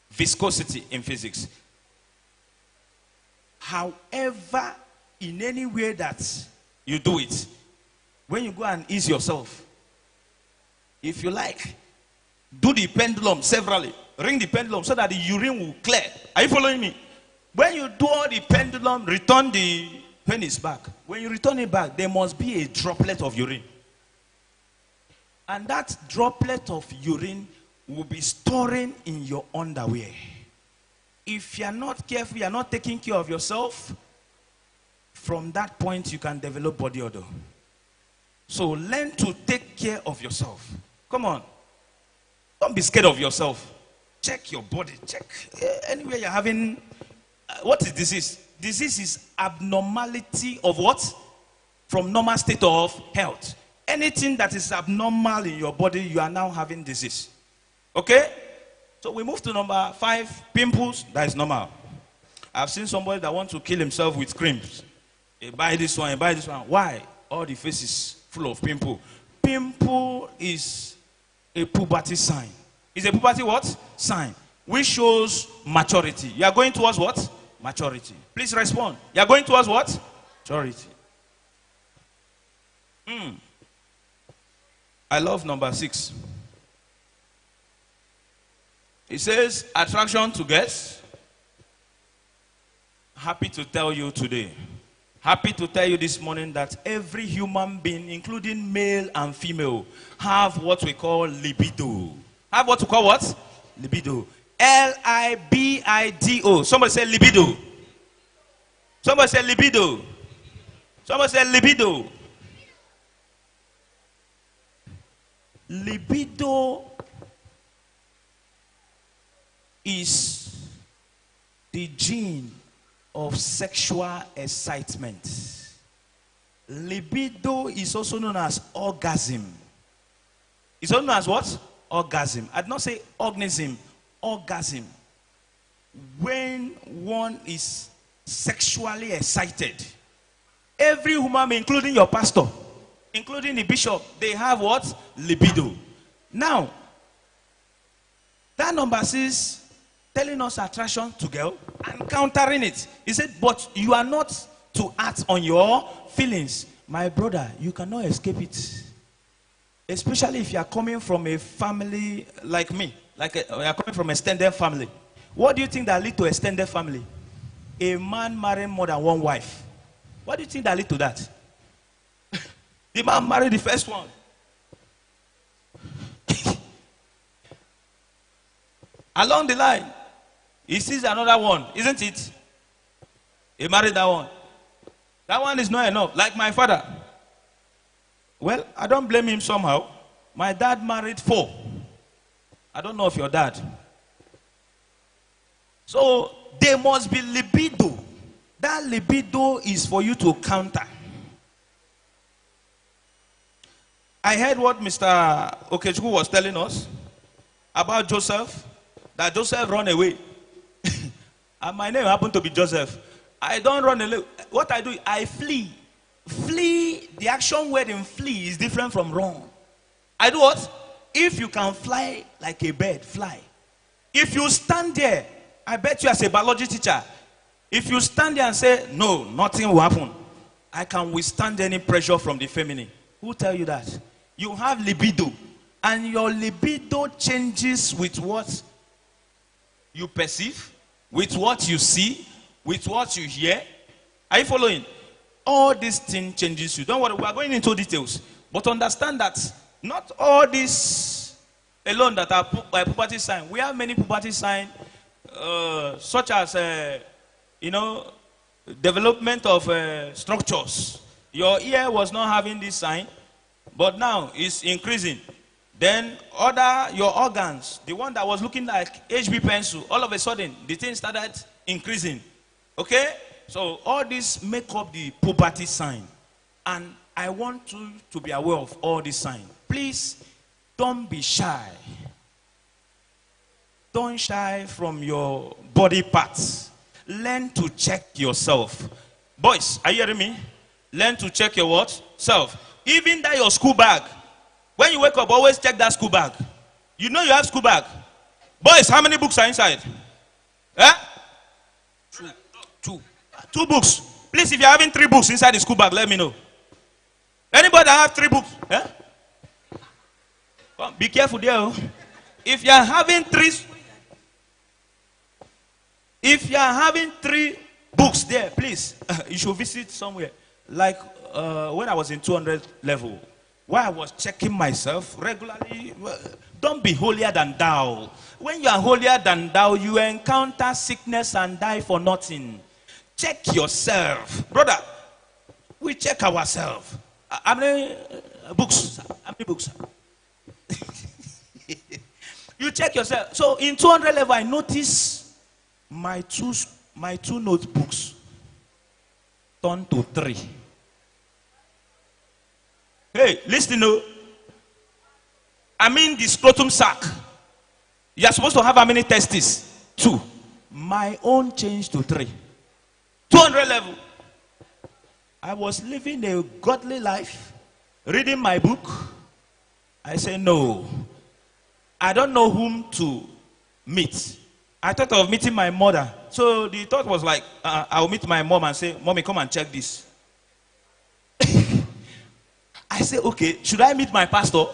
Viscosity in physics. However, in any way that you do it, when you go and ease yourself, if you like, do the pendulum severally. Ring the pendulum so that the urine will clear. Are you following me? When you do all the pendulum, return the penis back. When you return it back, there must be a droplet of urine. And that droplet of urine will be storing in your underwear. If you are not careful, you are not taking care of yourself, from that point you can develop body odor. So learn to take care of yourself. Come on. Don't be scared of yourself. Check your body. Check anywhere you're having. What is disease? Disease is abnormality of what? From normal state of health. Anything that is abnormal in your body, you are now having disease. Okay? So we move to number 5, pimples. That is normal. I've seen somebody that wants to kill himself with creams. He buy this one, he buy this one. Why? All the faces full of pimple. Pimple is a puberty sign. Is a puberty what? Sign. Which shows maturity. You are going towards what? Maturity. Please respond. You are going towards what? Maturity. I love number 6. It says, attraction to guests. Happy to tell you today. Happy to tell you this morning that every human being, including male and female, have what we call libido. Have what we call what? Libido. Libido. Somebody say libido. Somebody say libido. Somebody say libido. Libido is the gene of sexual excitement. Libido is also known as orgasm. It's also known as what? Orgasm. I did not say organism. Orgasm. When one is sexually excited, every human being, including your pastor, including the bishop, they have what? Libido. Now, that number 6 telling us attraction to girl and countering it. He said, but you are not to act on your feelings. My brother, you cannot escape it. Especially if you are coming from a family like me. You are coming from an extended family. What do you think that lead to extended family? A man marrying more than one wife. What do you think that lead to that? The man married the first one. Along the line, he sees another one, isn't it? He married that one. That one is not enough. Like my father. Well, I don't blame him somehow. My dad married 4. I don't know of your dad. So, there must be libido. That libido is for you to counter. I heard what Mr. Okechukwu was telling us about Joseph. That Joseph run away. And my name happened to be Joseph. I don't run away. What I do, I flee. Flee, the action word in flee is different from run. I do what? If you can fly like a bird, fly. If you stand there, I bet you as a biology teacher, if you stand there and say, no, nothing will happen, I can withstand any pressure from the feminine. Who tell you that? You have libido. And your libido changes with what you perceive, with what you see, with what you hear. Are you following? All these things changes you. Don't worry, we are going into details. But understand that not all these alone that are puberty sign. We have many puberty signs, such as, development of structures. Your ear was not having this sign, but now it's increasing. Then your organs, the one that was looking like HB pencil, all of a sudden, the thing started increasing. Okay? So all this make up the puberty sign. And I want you to be aware of all these signs. Please, don't be shy. Don't shy from your body parts. Learn to check yourself. Boys, are you hearing me? Learn to check your what? Self. Even that your school bag. When you wake up, always check that school bag. You know you have school bag. Boys, how many books are inside? Eh? Two books. Please, if you're having 3 books inside the school bag, let me know. Anybody that have 3 books? Eh? Be careful there. Oh. If you're having 3 books there, please, you should visit somewhere. Like when I was in 200 level, while I was checking myself regularly, don't be holier than thou. When you are holier than thou, you encounter sickness and die for nothing. Check yourself. Brother, we check ourselves. How many books? How many books? You check yourself. So in 200 level, I noticed my two notebooks turned to 3. Hey, listen, no. I mean the scrotum sac. You are supposed to have how many testes? 2. My own changed to 3. 200 level. I was living a godly life, reading my book. I said, no, I don't know whom to meet. I thought of meeting my mother. So the thought was like, I'll meet my mom and say, Mommy, come and check this. I said, okay, should I meet my pastor?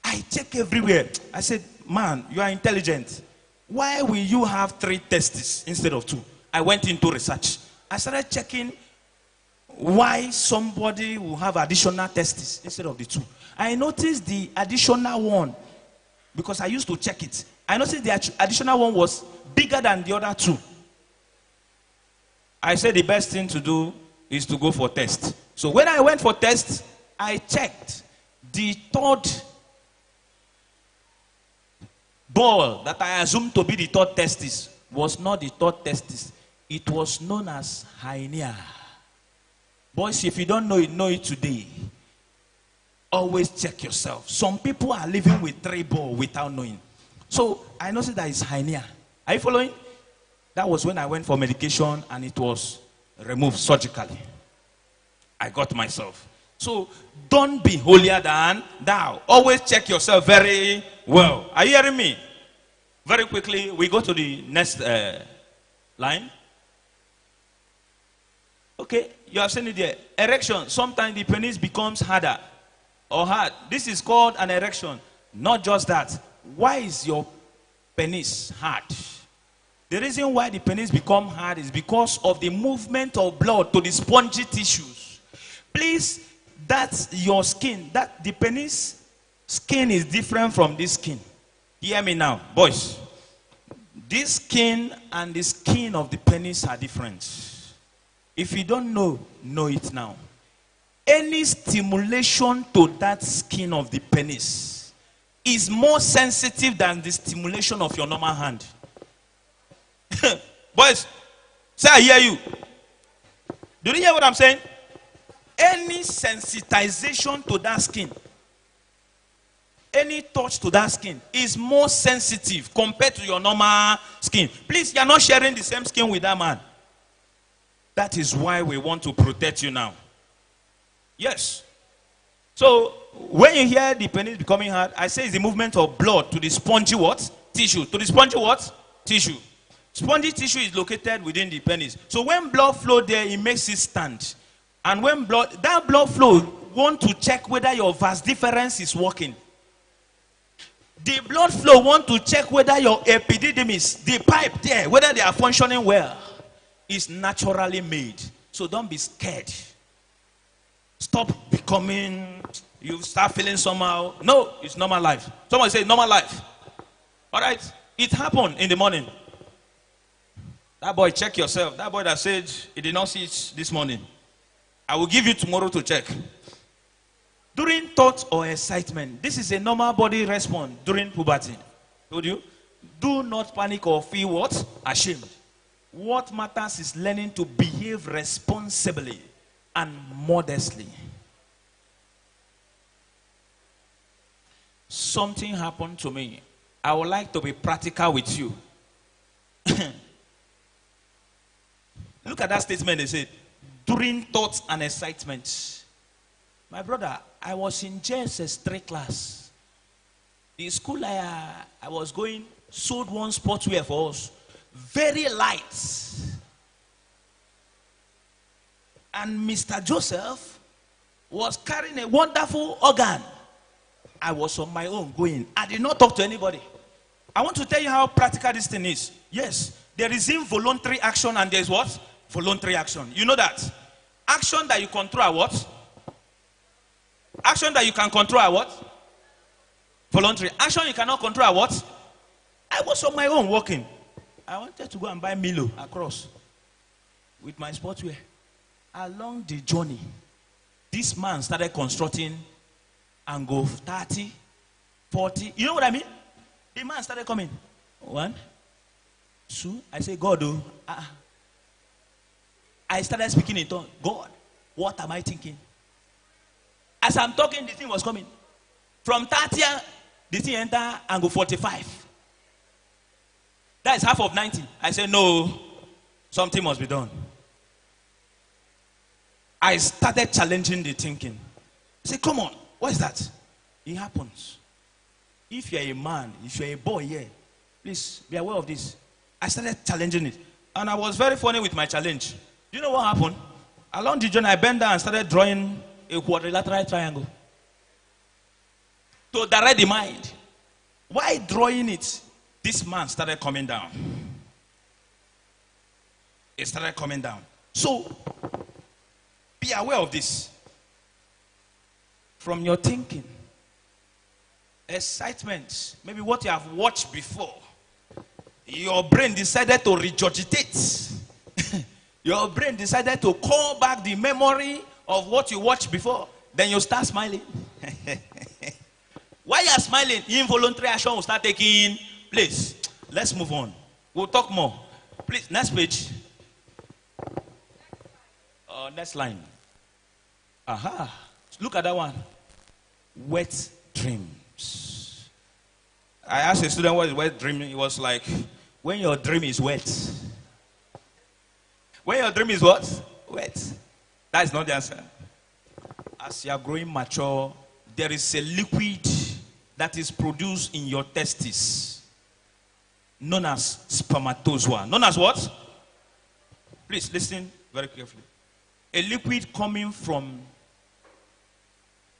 I check everywhere. I said, man, you are intelligent. Why will you have 3 testes instead of 2? I went into research. I started checking why somebody will have additional testes instead of the 2. I noticed the additional one, because I used to check it. I noticed the additional one was bigger than the other 2. I said the best thing to do is to go for test. So when I went for test, I checked the 3rd ball that I assumed to be the 3rd testis was not the 3rd testis. It was known as hernia. Boys, if you don't know it today. Always check yourself. Some people are living with 3 balls without knowing. So I noticed that it's hernia. Are you following? That was when I went for medication and it was removed surgically. I got myself. So don't be holier than thou. Always check yourself very well. Are you hearing me? Very quickly, we go to the next line. Okay, you have seen it there. Erection. Sometimes the penis becomes harder or hard. This is called an erection. Not just that. Why is your penis hard? The reason why the penis become hard is because of the movement of blood to the spongy tissues. Please, that's your skin. That the penis skin is different from this skin. Hear me now, boys. This skin and the skin of the penis are different. If you don't know it now. Any stimulation to that skin of the penis is more sensitive than the stimulation of your normal hand. Boys, say I hear you. Do you hear what I'm saying? Any sensitization to that skin, any touch to that skin is more sensitive compared to your normal skin. Please, you're not sharing the same skin with that man. That is why we want to protect you now. Yes. So, when you hear the penis becoming hard, I say it's the movement of blood to the spongy what? Tissue. To the spongy what? Tissue. Spongy tissue is located within the penis. So, when blood flow there, it makes it stand. And when that blood flow want to check whether your vas deferens is working. The blood flow want to check whether your epididymis, the pipe there, whether they are functioning well, is naturally made. So don't be scared. Stop becoming, you start feeling somehow. No, it's normal life. Someone say normal life. All right, it happened in the morning. That boy, check yourself. That boy that said he did not see it this morning. I will give you tomorrow to check. During thought or excitement, this is a normal body response during puberty. Told you, do not panic or feel what? Ashamed. What matters is learning to behave responsibly and modestly. Something happened to me. I would like to be practical with you. Look at that statement they said. During thoughts and excitement. My brother, I was in JSS 3 class. The school I was going sold one sportswear for us. Very light. And Mr. Joseph was carrying a wonderful organ. I was on my own going. I did not talk to anybody. I want to tell you how practical this thing is. Yes, there is involuntary action and there is what? Voluntary action. You know that? Action that you control are what? Action that you can control are what? Voluntary. Action you cannot control are what? I was on my own walking. I wanted to go and buy Milo across with my sportswear. Along the journey, this man started constructing and go 30, 40. You know what I mean? The man started coming. 1, 2. I say, God, oh. I started speaking in tongues. God, what am I thinking? As I'm talking, the thing was coming. From 30, the thing enter and go 45. That is half of 90. I said, no. Something must be done. I started challenging the thinking. I said, come on, what is that? It happens. If you're a man, if you're a boy here, please be aware of this. I started challenging it. And I was very funny with my challenge. Do you know what happened? Along the journey, I bent down and started drawing a quadrilateral triangle to direct the mind. While drawing it, this man started coming down. It started coming down. So, be aware of this. From your thinking, excitement, maybe what you have watched before, your brain decided to regurgitate. Your brain decided to call back the memory of what you watched before. Then you start smiling. While you are smiling, involuntary action will start taking place. Let's move on. We'll talk more. Please, next page. Next line. Aha. Look at that one. Wet dreams. I asked a student what is wet dream. It was like, when your dream is wet. When your dream is what? Wet. That is not the answer. As you are growing mature, there is a liquid that is produced in your testes, known as spermatozoa. Known as what? Please listen very carefully. A liquid coming from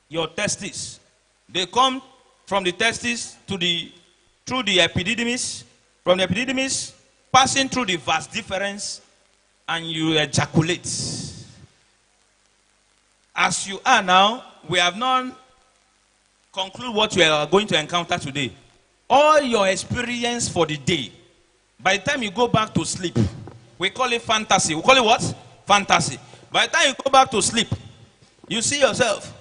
your testes. They come from the testes through the epididymis, from the epididymis, passing through the vas deferens, and you ejaculate. As you are now, we have not concluded what you are going to encounter today. All your experience for the day, by the time you go back to sleep, we call it fantasy. We call it what? Fantasy. By the time you go back to sleep, you see yourself.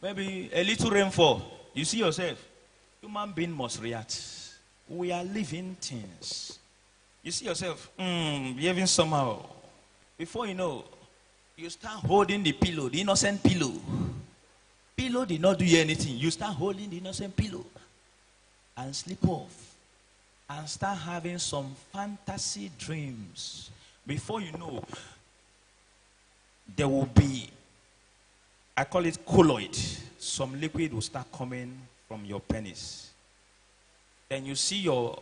Maybe a little rainfall. You see yourself. Human being must react. We are living things. You see yourself behaving somehow. Before you know, you start holding the pillow, the innocent pillow. Pillow did not do you anything. You start holding the innocent pillow and sleep off and start having some fantasy dreams. Before you know, there will be, I call it colloid. Some liquid will start coming from your penis. Then you see your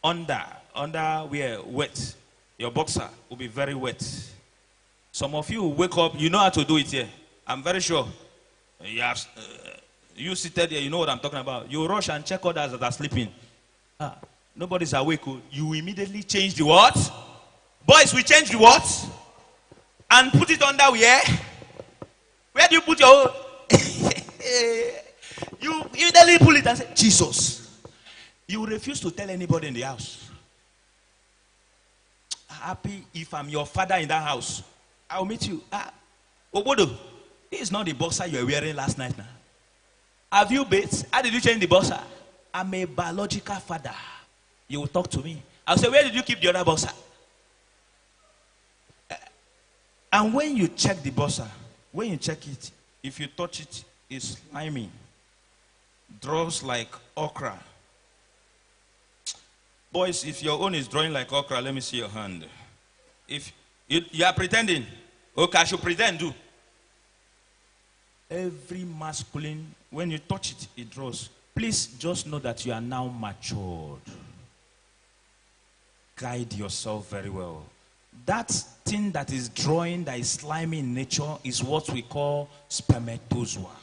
underwear wet. Your boxer will be very wet. Some of you will wake up, you know how to do it here. I'm very sure. You seated here, you know what I'm talking about. You rush and check others that are sleeping. Nobody's awake. You immediately change the what? Boys, we change the what? And put it under where? Where do you put your own? You immediately pull it and say, Jesus. You refuse to tell anybody in the house. Happy if I'm your father in that house. I'll meet you. Obodo, this is not the boxer you were wearing last night now. Have you bathed? How did you change the boxer? I'm a biological father. You will talk to me. I'll say, where did you keep the other boxer? And when you check the boxer, when you check it, if you touch it, it's slimy. Draws like okra. Boys, if your own is drawing like okra, let me see your hand. If you are pretending, okay, I should pretend, do. Every masculine, when you touch it, it draws. Please just know that you are now matured. Guide yourself very well. That thing that is drawing, that is slimy in nature, is what we call spermatozoa.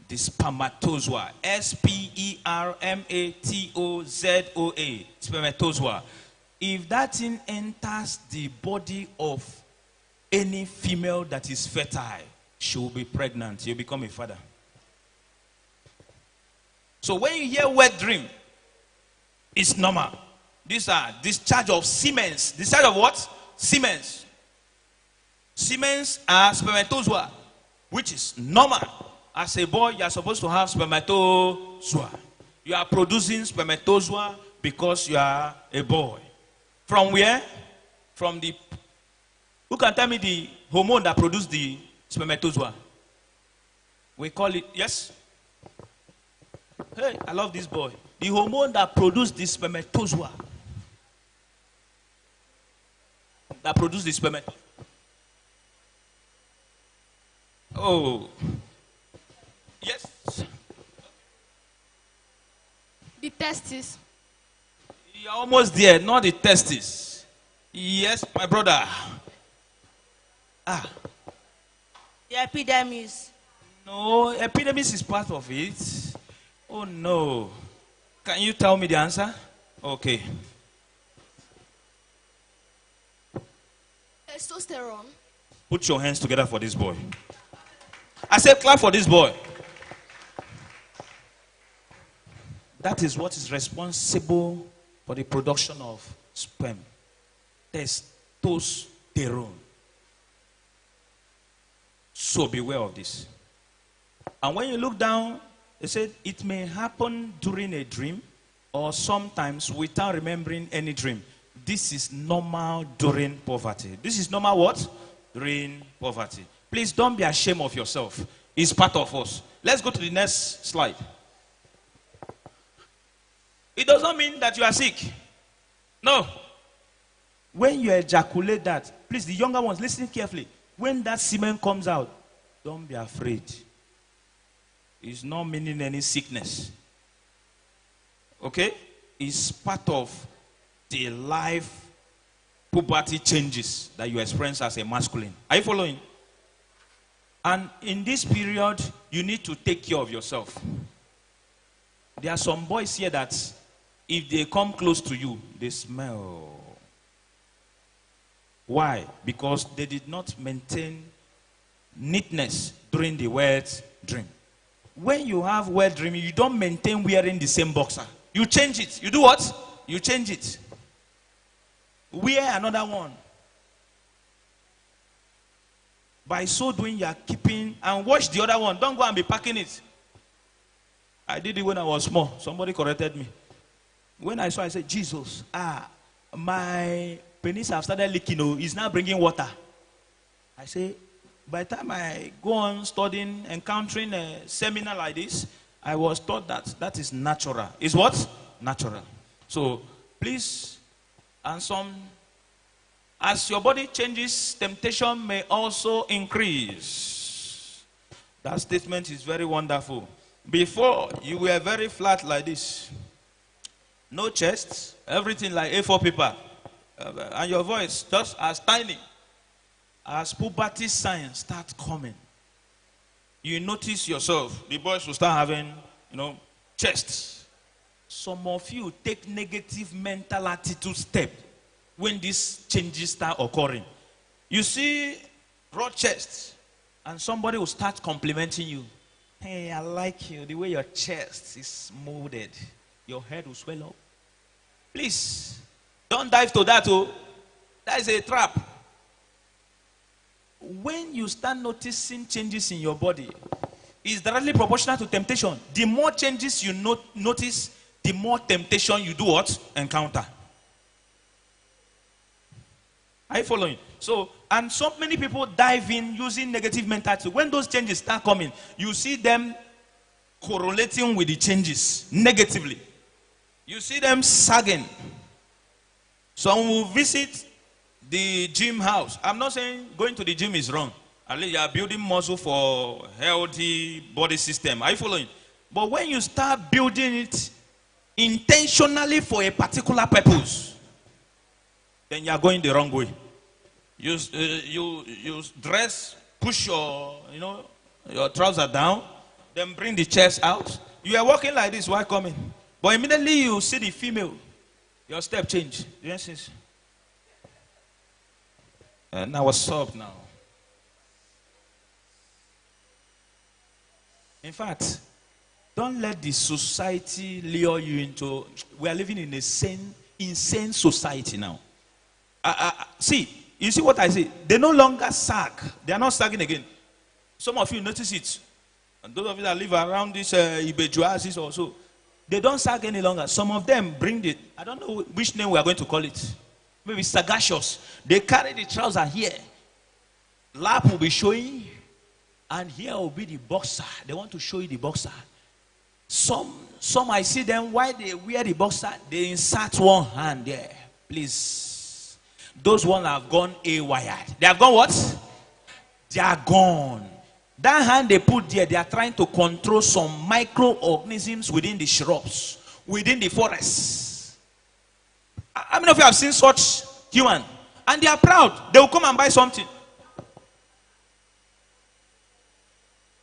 The spermatozoa. S-P-E-R-M-A-T-O-Z-O-A. Spermatozoa. If that thing enters the body of any female that is fertile, she will be pregnant. You'll become a father. So when you hear wet dream, it's normal. These are discharge of Siemens. Discharge of what? Siemens. Siemens are spermatozoa, which is normal. As a boy, you are supposed to have spermatozoa. You are producing spermatozoa because you are a boy. From where? From the... Who can tell me the hormone that produces the spermatozoa? We call it... Yes? Hey, I love this boy. The hormone that produces the spermatozoa that produce the spermatozoa? Oh. Yes. The testes. You're almost there, not the testes. Yes, my brother. Ah. The epidermis. No, epidermis is part of it. Oh no. Can you tell me the answer? Okay. Testosterone. Put your hands together for this boy. I said clap for this boy. That is what is responsible for the production of sperm. Testosterone. So beware of this. And when you look down, it said it may happen during a dream or sometimes without remembering any dream. This is normal during poverty. This is normal what? During poverty. Please don't be ashamed of yourself. It's part of us. Let's go to the next slide. It doesn't mean that you are sick. No. When you ejaculate that, please, the younger ones, listen carefully. When that semen comes out, don't be afraid. It's not meaning any sickness. Okay? It's part of the life puberty changes that you experience as a masculine. Are you following? And in this period, you need to take care of yourself. There are some boys here that if they come close to you, they smell. Why? Because they did not maintain neatness during the wet dream. When you have wet dream, you don't maintain wearing the same boxer. You change it. You do what? You change it. Wear another one. By so doing, you are keeping, and wash the other one. Don't go and be packing it. I did it when I was small. Somebody corrected me. When I saw, I said, Jesus, my penis have started leaking. Oh, it's now bringing water. I say, by the time I go on studying, encountering a seminar like this, I was taught that that is natural. Is what? Natural. So, please, and as your body changes, temptation may also increase. That statement is very wonderful. Before, you were very flat like this. No chest, everything like A4 paper. And your voice just as tiny. As puberty signs start coming, you notice yourself, the boys will start having, chests. Some of you take negative mental attitude step when these changes start occurring. You see broad chest, and somebody will start complimenting you. Hey, I like you, the way your chest is molded. Your head will swell up. Please, don't dive to that. Oh, that is a trap. When you start noticing changes in your body, it's directly proportional to temptation. The more changes you notice, the more temptation you do what? Encounter. Are you following? So, and so many people dive in using negative mentality. When those changes start coming, you see them correlating with the changes negatively. You see them sagging. Some will visit the gym house. I'm not saying going to the gym is wrong. At least you are building muscle for healthy body system. Are you following? But when you start building it intentionally for a particular purpose, then you are going the wrong way. You dress, push your trouser down, then bring the chest out. You are walking like this while coming, but immediately you see the female, your step change. Yes. And now what's up now? In fact, don't let the society lure you into. We are living in a insane society now. See, you see what I say? They no longer sag. They are not sagging again. Some of you notice it. And those of you that live around this Ibejuazis also, they don't sag any longer. Some of them bring it. I don't know which name we are going to call it. Maybe sagacious. They carry the trouser here. Lap will be showing, and here will be the boxer. They want to show you the boxer. Some I see them, while they wear the boxer, they insert one hand there. Please. Those ones have gone A-wired. They have gone what? They are gone. That hand they put there, they are trying to control some microorganisms within the shrubs, within the forests. How many of you have seen such human? And they are proud. They will come and buy something.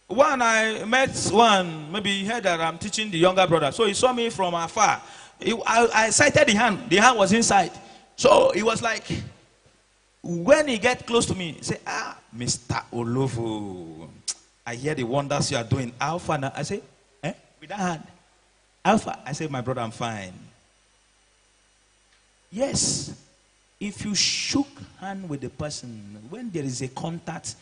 One, I met one, maybe he heard that I'm teaching the younger brother. So he saw me from afar. I sighted the hand. The hand was inside. So he was like, when he get close to me, he said, Mr. Olovo, I hear the wonders you are doing. Alpha now. I say, with that hand. Alpha. I say, my brother, I'm fine. Yes. If you shook hand with the person, when there is a contact,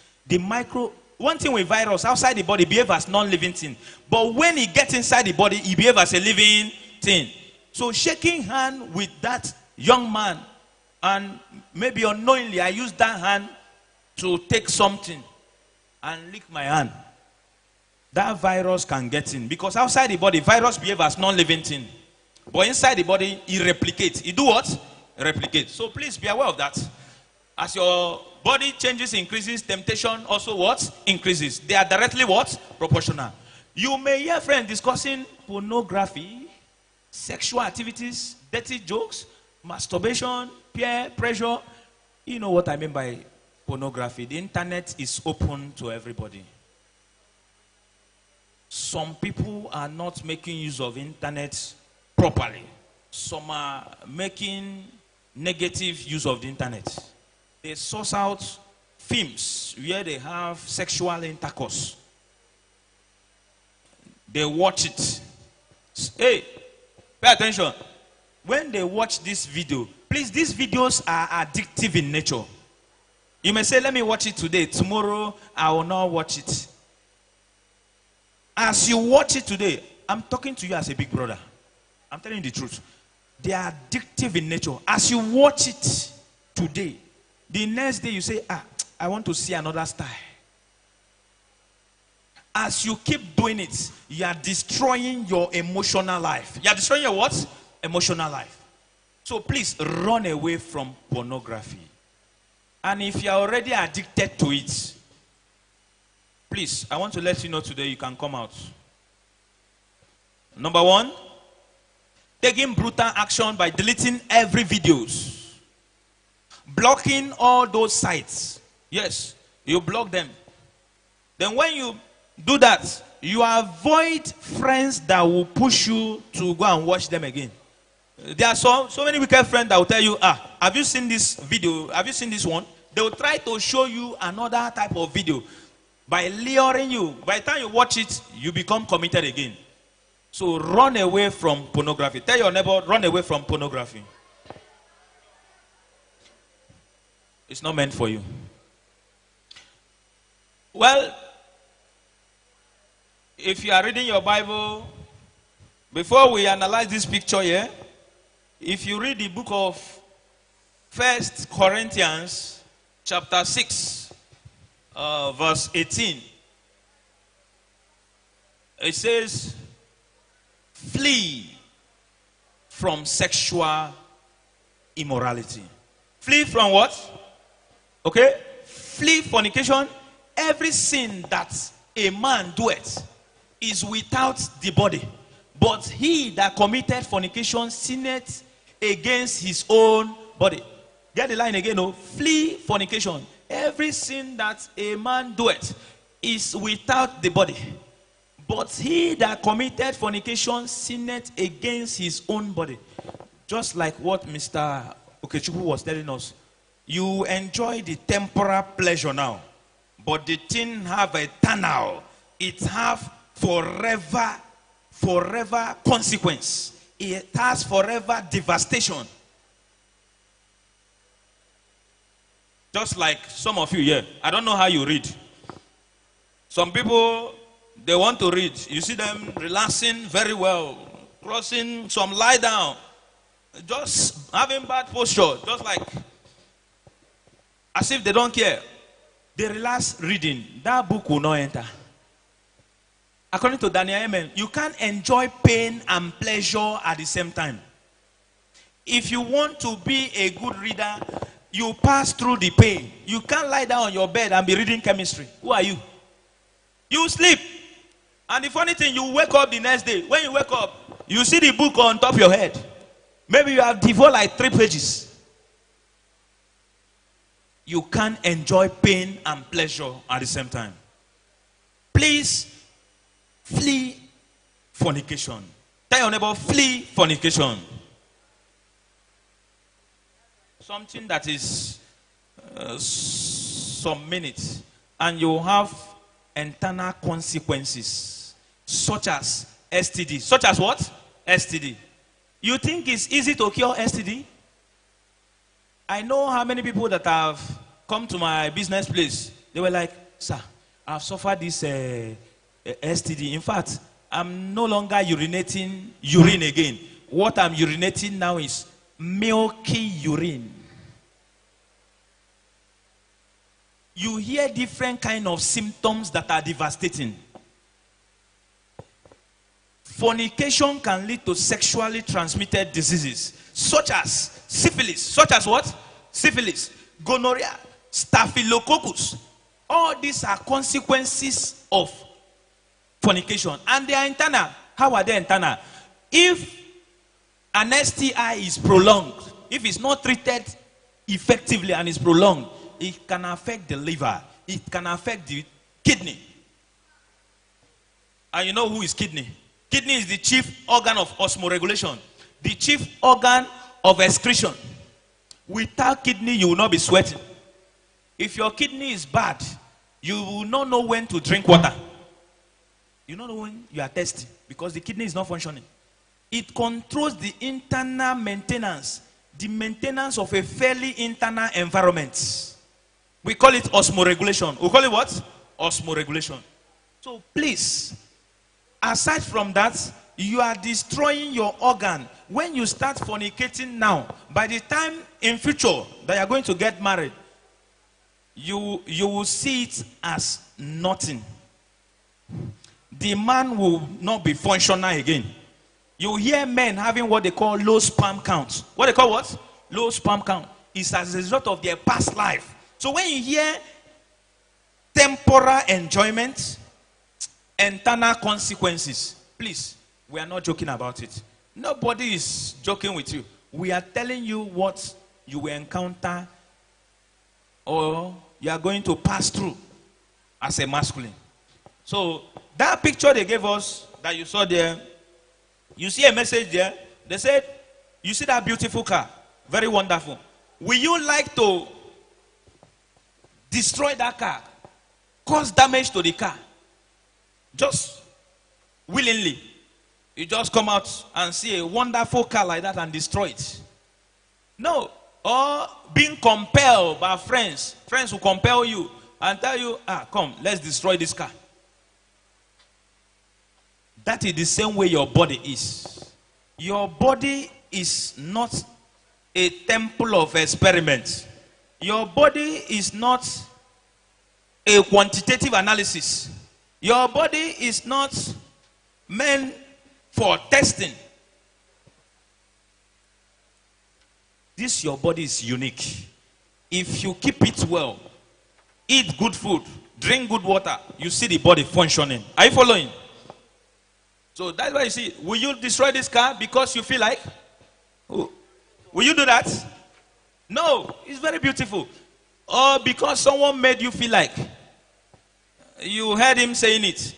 one thing with virus, outside the body, behave as non-living thing. But when it gets inside the body, it behave as a living thing. So shaking hand with that young man, and maybe unknowingly, I used that hand to take something and lick my hand. That virus can get in. Because outside the body, virus behave as non-living thing. But inside the body, it replicates. It do what? Replicate. So please be aware of that. As your body changes, increases, temptation also what? Increases. They are directly what? Proportional. You may hear friends discussing pornography, sexual activities, dirty jokes, masturbation, peer pressure. You know what I mean by pornography. The internet is open to everybody. Some people are not making use of internet properly. Some are making negative use of the internet. They source out films where they have sexual intercourse. They watch it. Hey, pay attention. When they watch this video, please, these videos are addictive in nature. You may say, let me watch it today. Tomorrow, I will not watch it. As you watch it today, I'm talking to you as a big brother. I'm telling you the truth. They are addictive in nature. As you watch it today, the next day you say, I want to see another style. As you keep doing it, you are destroying your emotional life. You are destroying your what? Emotional life. So please run away from pornography. And if you are already addicted to it, please, I want to let you know today you can come out. Number one, taking brutal action by deleting every videos. Blocking all those sites. Yes, you block them. Then when you do that, you avoid friends that will push you to go and watch them again. There are so many wicked friends that will tell you, have you seen this video? Have you seen this one? They will try to show you another type of video by luring you. By the time you watch it, you become committed again. So run away from pornography. Tell your neighbor, run away from pornography. It's not meant for you. Well, if you are reading your Bible, before we analyze this picture here, if you read the book of 1 Corinthians chapter 6, verse 18, it says, flee from sexual immorality. Flee from what? Okay? Flee fornication. Every sin that a man doeth is without the body. But he that committed fornication sinneth against his own body. Get the line again, no? Flee fornication. Every sin that a man doeth is without the body. But he that committed fornication sinneth against his own body. Just like what Mr. Okechukwu was telling us. You enjoy the temporal pleasure now. But the thing have eternal. It have forever consequence. It has forever devastation. Just like some of you here. I don't know how you read. Some people, they want to read. You see them relaxing very well. Crossing, some lie down. Just having bad posture. Just like, as if they don't care. They relax reading. That book will not enter. According to Daniel Amen, you can't enjoy pain and pleasure at the same time. If you want to be a good reader, You pass through the pain. You can't lie down on your bed and be reading chemistry. Who are you? You sleep. And the funny thing, you wake up the next day. When you wake up, you see the book on top of your head. Maybe you have devoured like 3 pages. You can't enjoy pain and pleasure at the same time. Please flee fornication. Tell your neighbor, flee fornication. Something that is some minutes, and you have internal consequences, such as STD. Such as what? STD. You think it's easy to cure STD? I know how many people that have come to my business place. They were like, sir, I've suffered this STD. In fact, I'm no longer urinating urine again. What I'm urinating now is milky urine. You hear different kind of symptoms that are devastating. Fornication can lead to sexually transmitted diseases such as syphilis. Such as what? Syphilis, gonorrhea, staphylococcus. All these are consequences of fornication, and they are internal. How are they internal? If an STI is prolonged, if it's not treated effectively and is prolonged, it can affect the liver. It can affect the kidney. And you know who is kidney? Kidney is the chief organ of osmoregulation, the chief organ of excretion. Without kidney, you will not be sweating. If your kidney is bad, you will not know when to drink water. You don't know when you are thirsty because the kidney is not functioning. It controls the internal maintenance, the maintenance of a fairly internal environment. We call it osmoregulation. We call it what? Osmoregulation. So please, aside from that, you are destroying your organ. When you start fornicating now, by the time in future that you are going to get married, you will see it as nothing. The man will not be functional again. You hear men having what they call low sperm count. What they call what? Low sperm count. It's as a result of their past life. So when you hear temporal enjoyment, internal consequences, please, we are not joking about it. Nobody is joking with you. We are telling you what you will encounter or you are going to pass through as a masculine. So that picture they gave us that you saw there, you see a message there. They said, you see that beautiful car, very wonderful. Will you like to destroy that car, cause damage to the car? Just willingly. You just come out and see a wonderful car like that and destroy it. No. Or being compelled by friends. Friends who compel you and tell you, come, let's destroy this car. That is the same way your body is. Your body is not a temple of experiment. Your body is not a quantitative analysis. Your body is not meant for testing. This your body is unique. If you keep it well, eat good food, drink good water, you see the body functioning. Are you following? So that's why you see, will you destroy this car because you feel like? Will you do that? No, it's very beautiful. Or because someone made you feel like. You heard him saying it.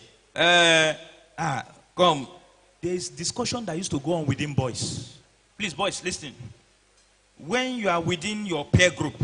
Come. There's discussion that used to go on within boys. Please, boys, listen. When you are within your peer group,